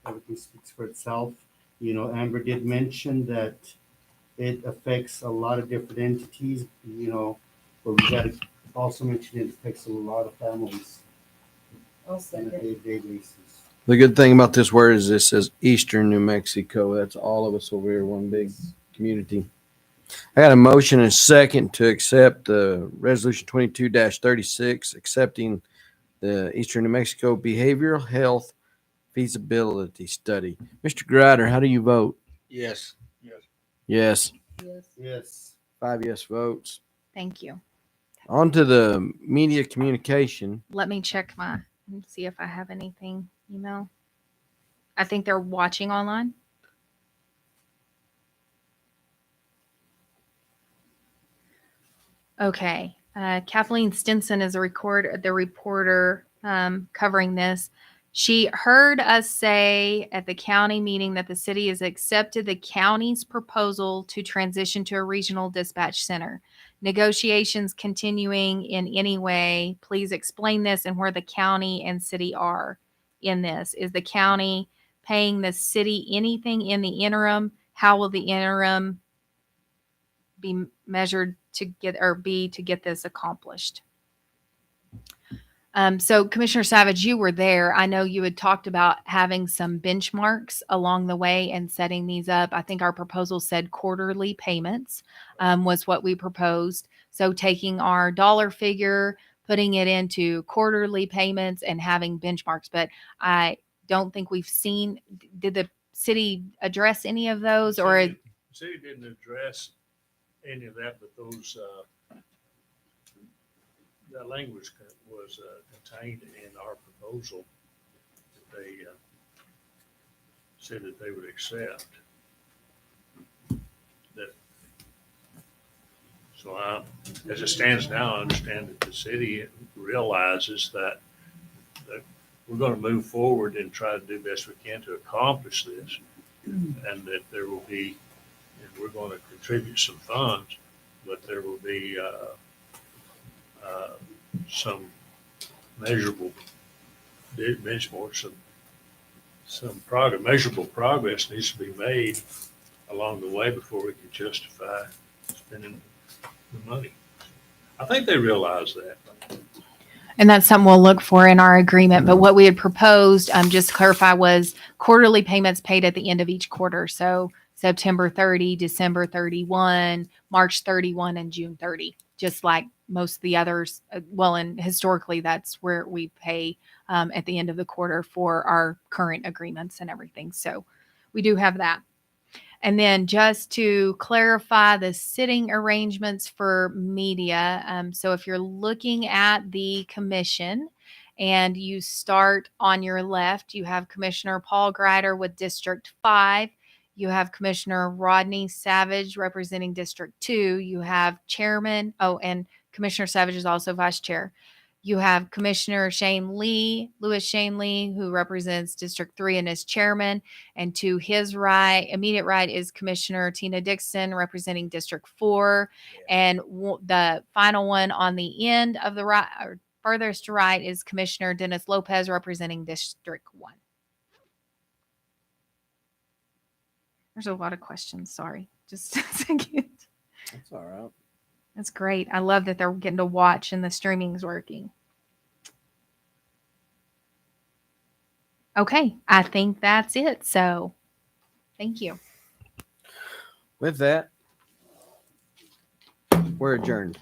Everything speaks for itself. Amber did mention that it affects a lot of different entities, but we got to also mention it affects a lot of families on a day-to-day basis. The good thing about this word is this says Eastern New Mexico. That's all of us over here, one big community. I got a motion and a second to accept the resolution 22-36, accepting the Eastern New Mexico Behavioral Health Feasibility Study. Mr. Grider, how do you vote? Yes. Yes. Yes. 5 yes votes. Thank you. On to the media communication. Let me check and see if I have anything email. I think they're watching online. Okay. Kathleen Stinson is the reporter covering this. She heard us say at the county meeting that the city has accepted the county's proposal to transition to a regional dispatch center. Negotiations continuing in any way. Please explain this and where the county and city are in this. Is the county paying the city anything in the interim? How will the interim be measured to get this accomplished? So Commissioner Savage, you were there. I know you had talked about having some benchmarks along the way and setting these up. I think our proposal said quarterly payments was what we proposed. So taking our dollar figure, putting it into quarterly payments and having benchmarks. But I don't think we've seen, did the city address any of those? Or The city didn't address any of that, but that language was contained in our proposal that they said that they would accept. So as it stands now, I understand that the city realizes that we're going to move forward and try to do best we can to accomplish this, and that there will be, and we're going to contribute some funds, but there will be some measurable benchmarks, some progress, measurable progress needs to be made along the way before we can justify spending the money. I think they realize that. And that's something we'll look for in our agreement. But what we had proposed, just to clarify, was quarterly payments paid at the end of each quarter. So September 30, December 31, March 31, and June 30, just like most of the others. Well, and historically, that's where we pay at the end of the quarter for our current agreements and everything. So we do have that. And then just to clarify the sitting arrangements for media. So if you're looking at the commission and you start on your left, you have Commissioner Paul Greider with District 5. You have Commissioner Rodney Savage representing District 2. You have Chairman, and Commissioner Savage is also Vice Chair. You have Commissioner Lewis Shane Lee, who represents District 3 and is chairman. And to his right, immediate right, is Commissioner Tina Dixon representing District 4. And the final one on the end of the right, or furthest to right, is Commissioner Dennis Lopez representing District 1. There's a lot of questions. Sorry. Just a second. That's all right. That's great. I love that they're getting to watch and the streaming's working. Okay, I think that's it. So, thank you. With that, we're adjourned.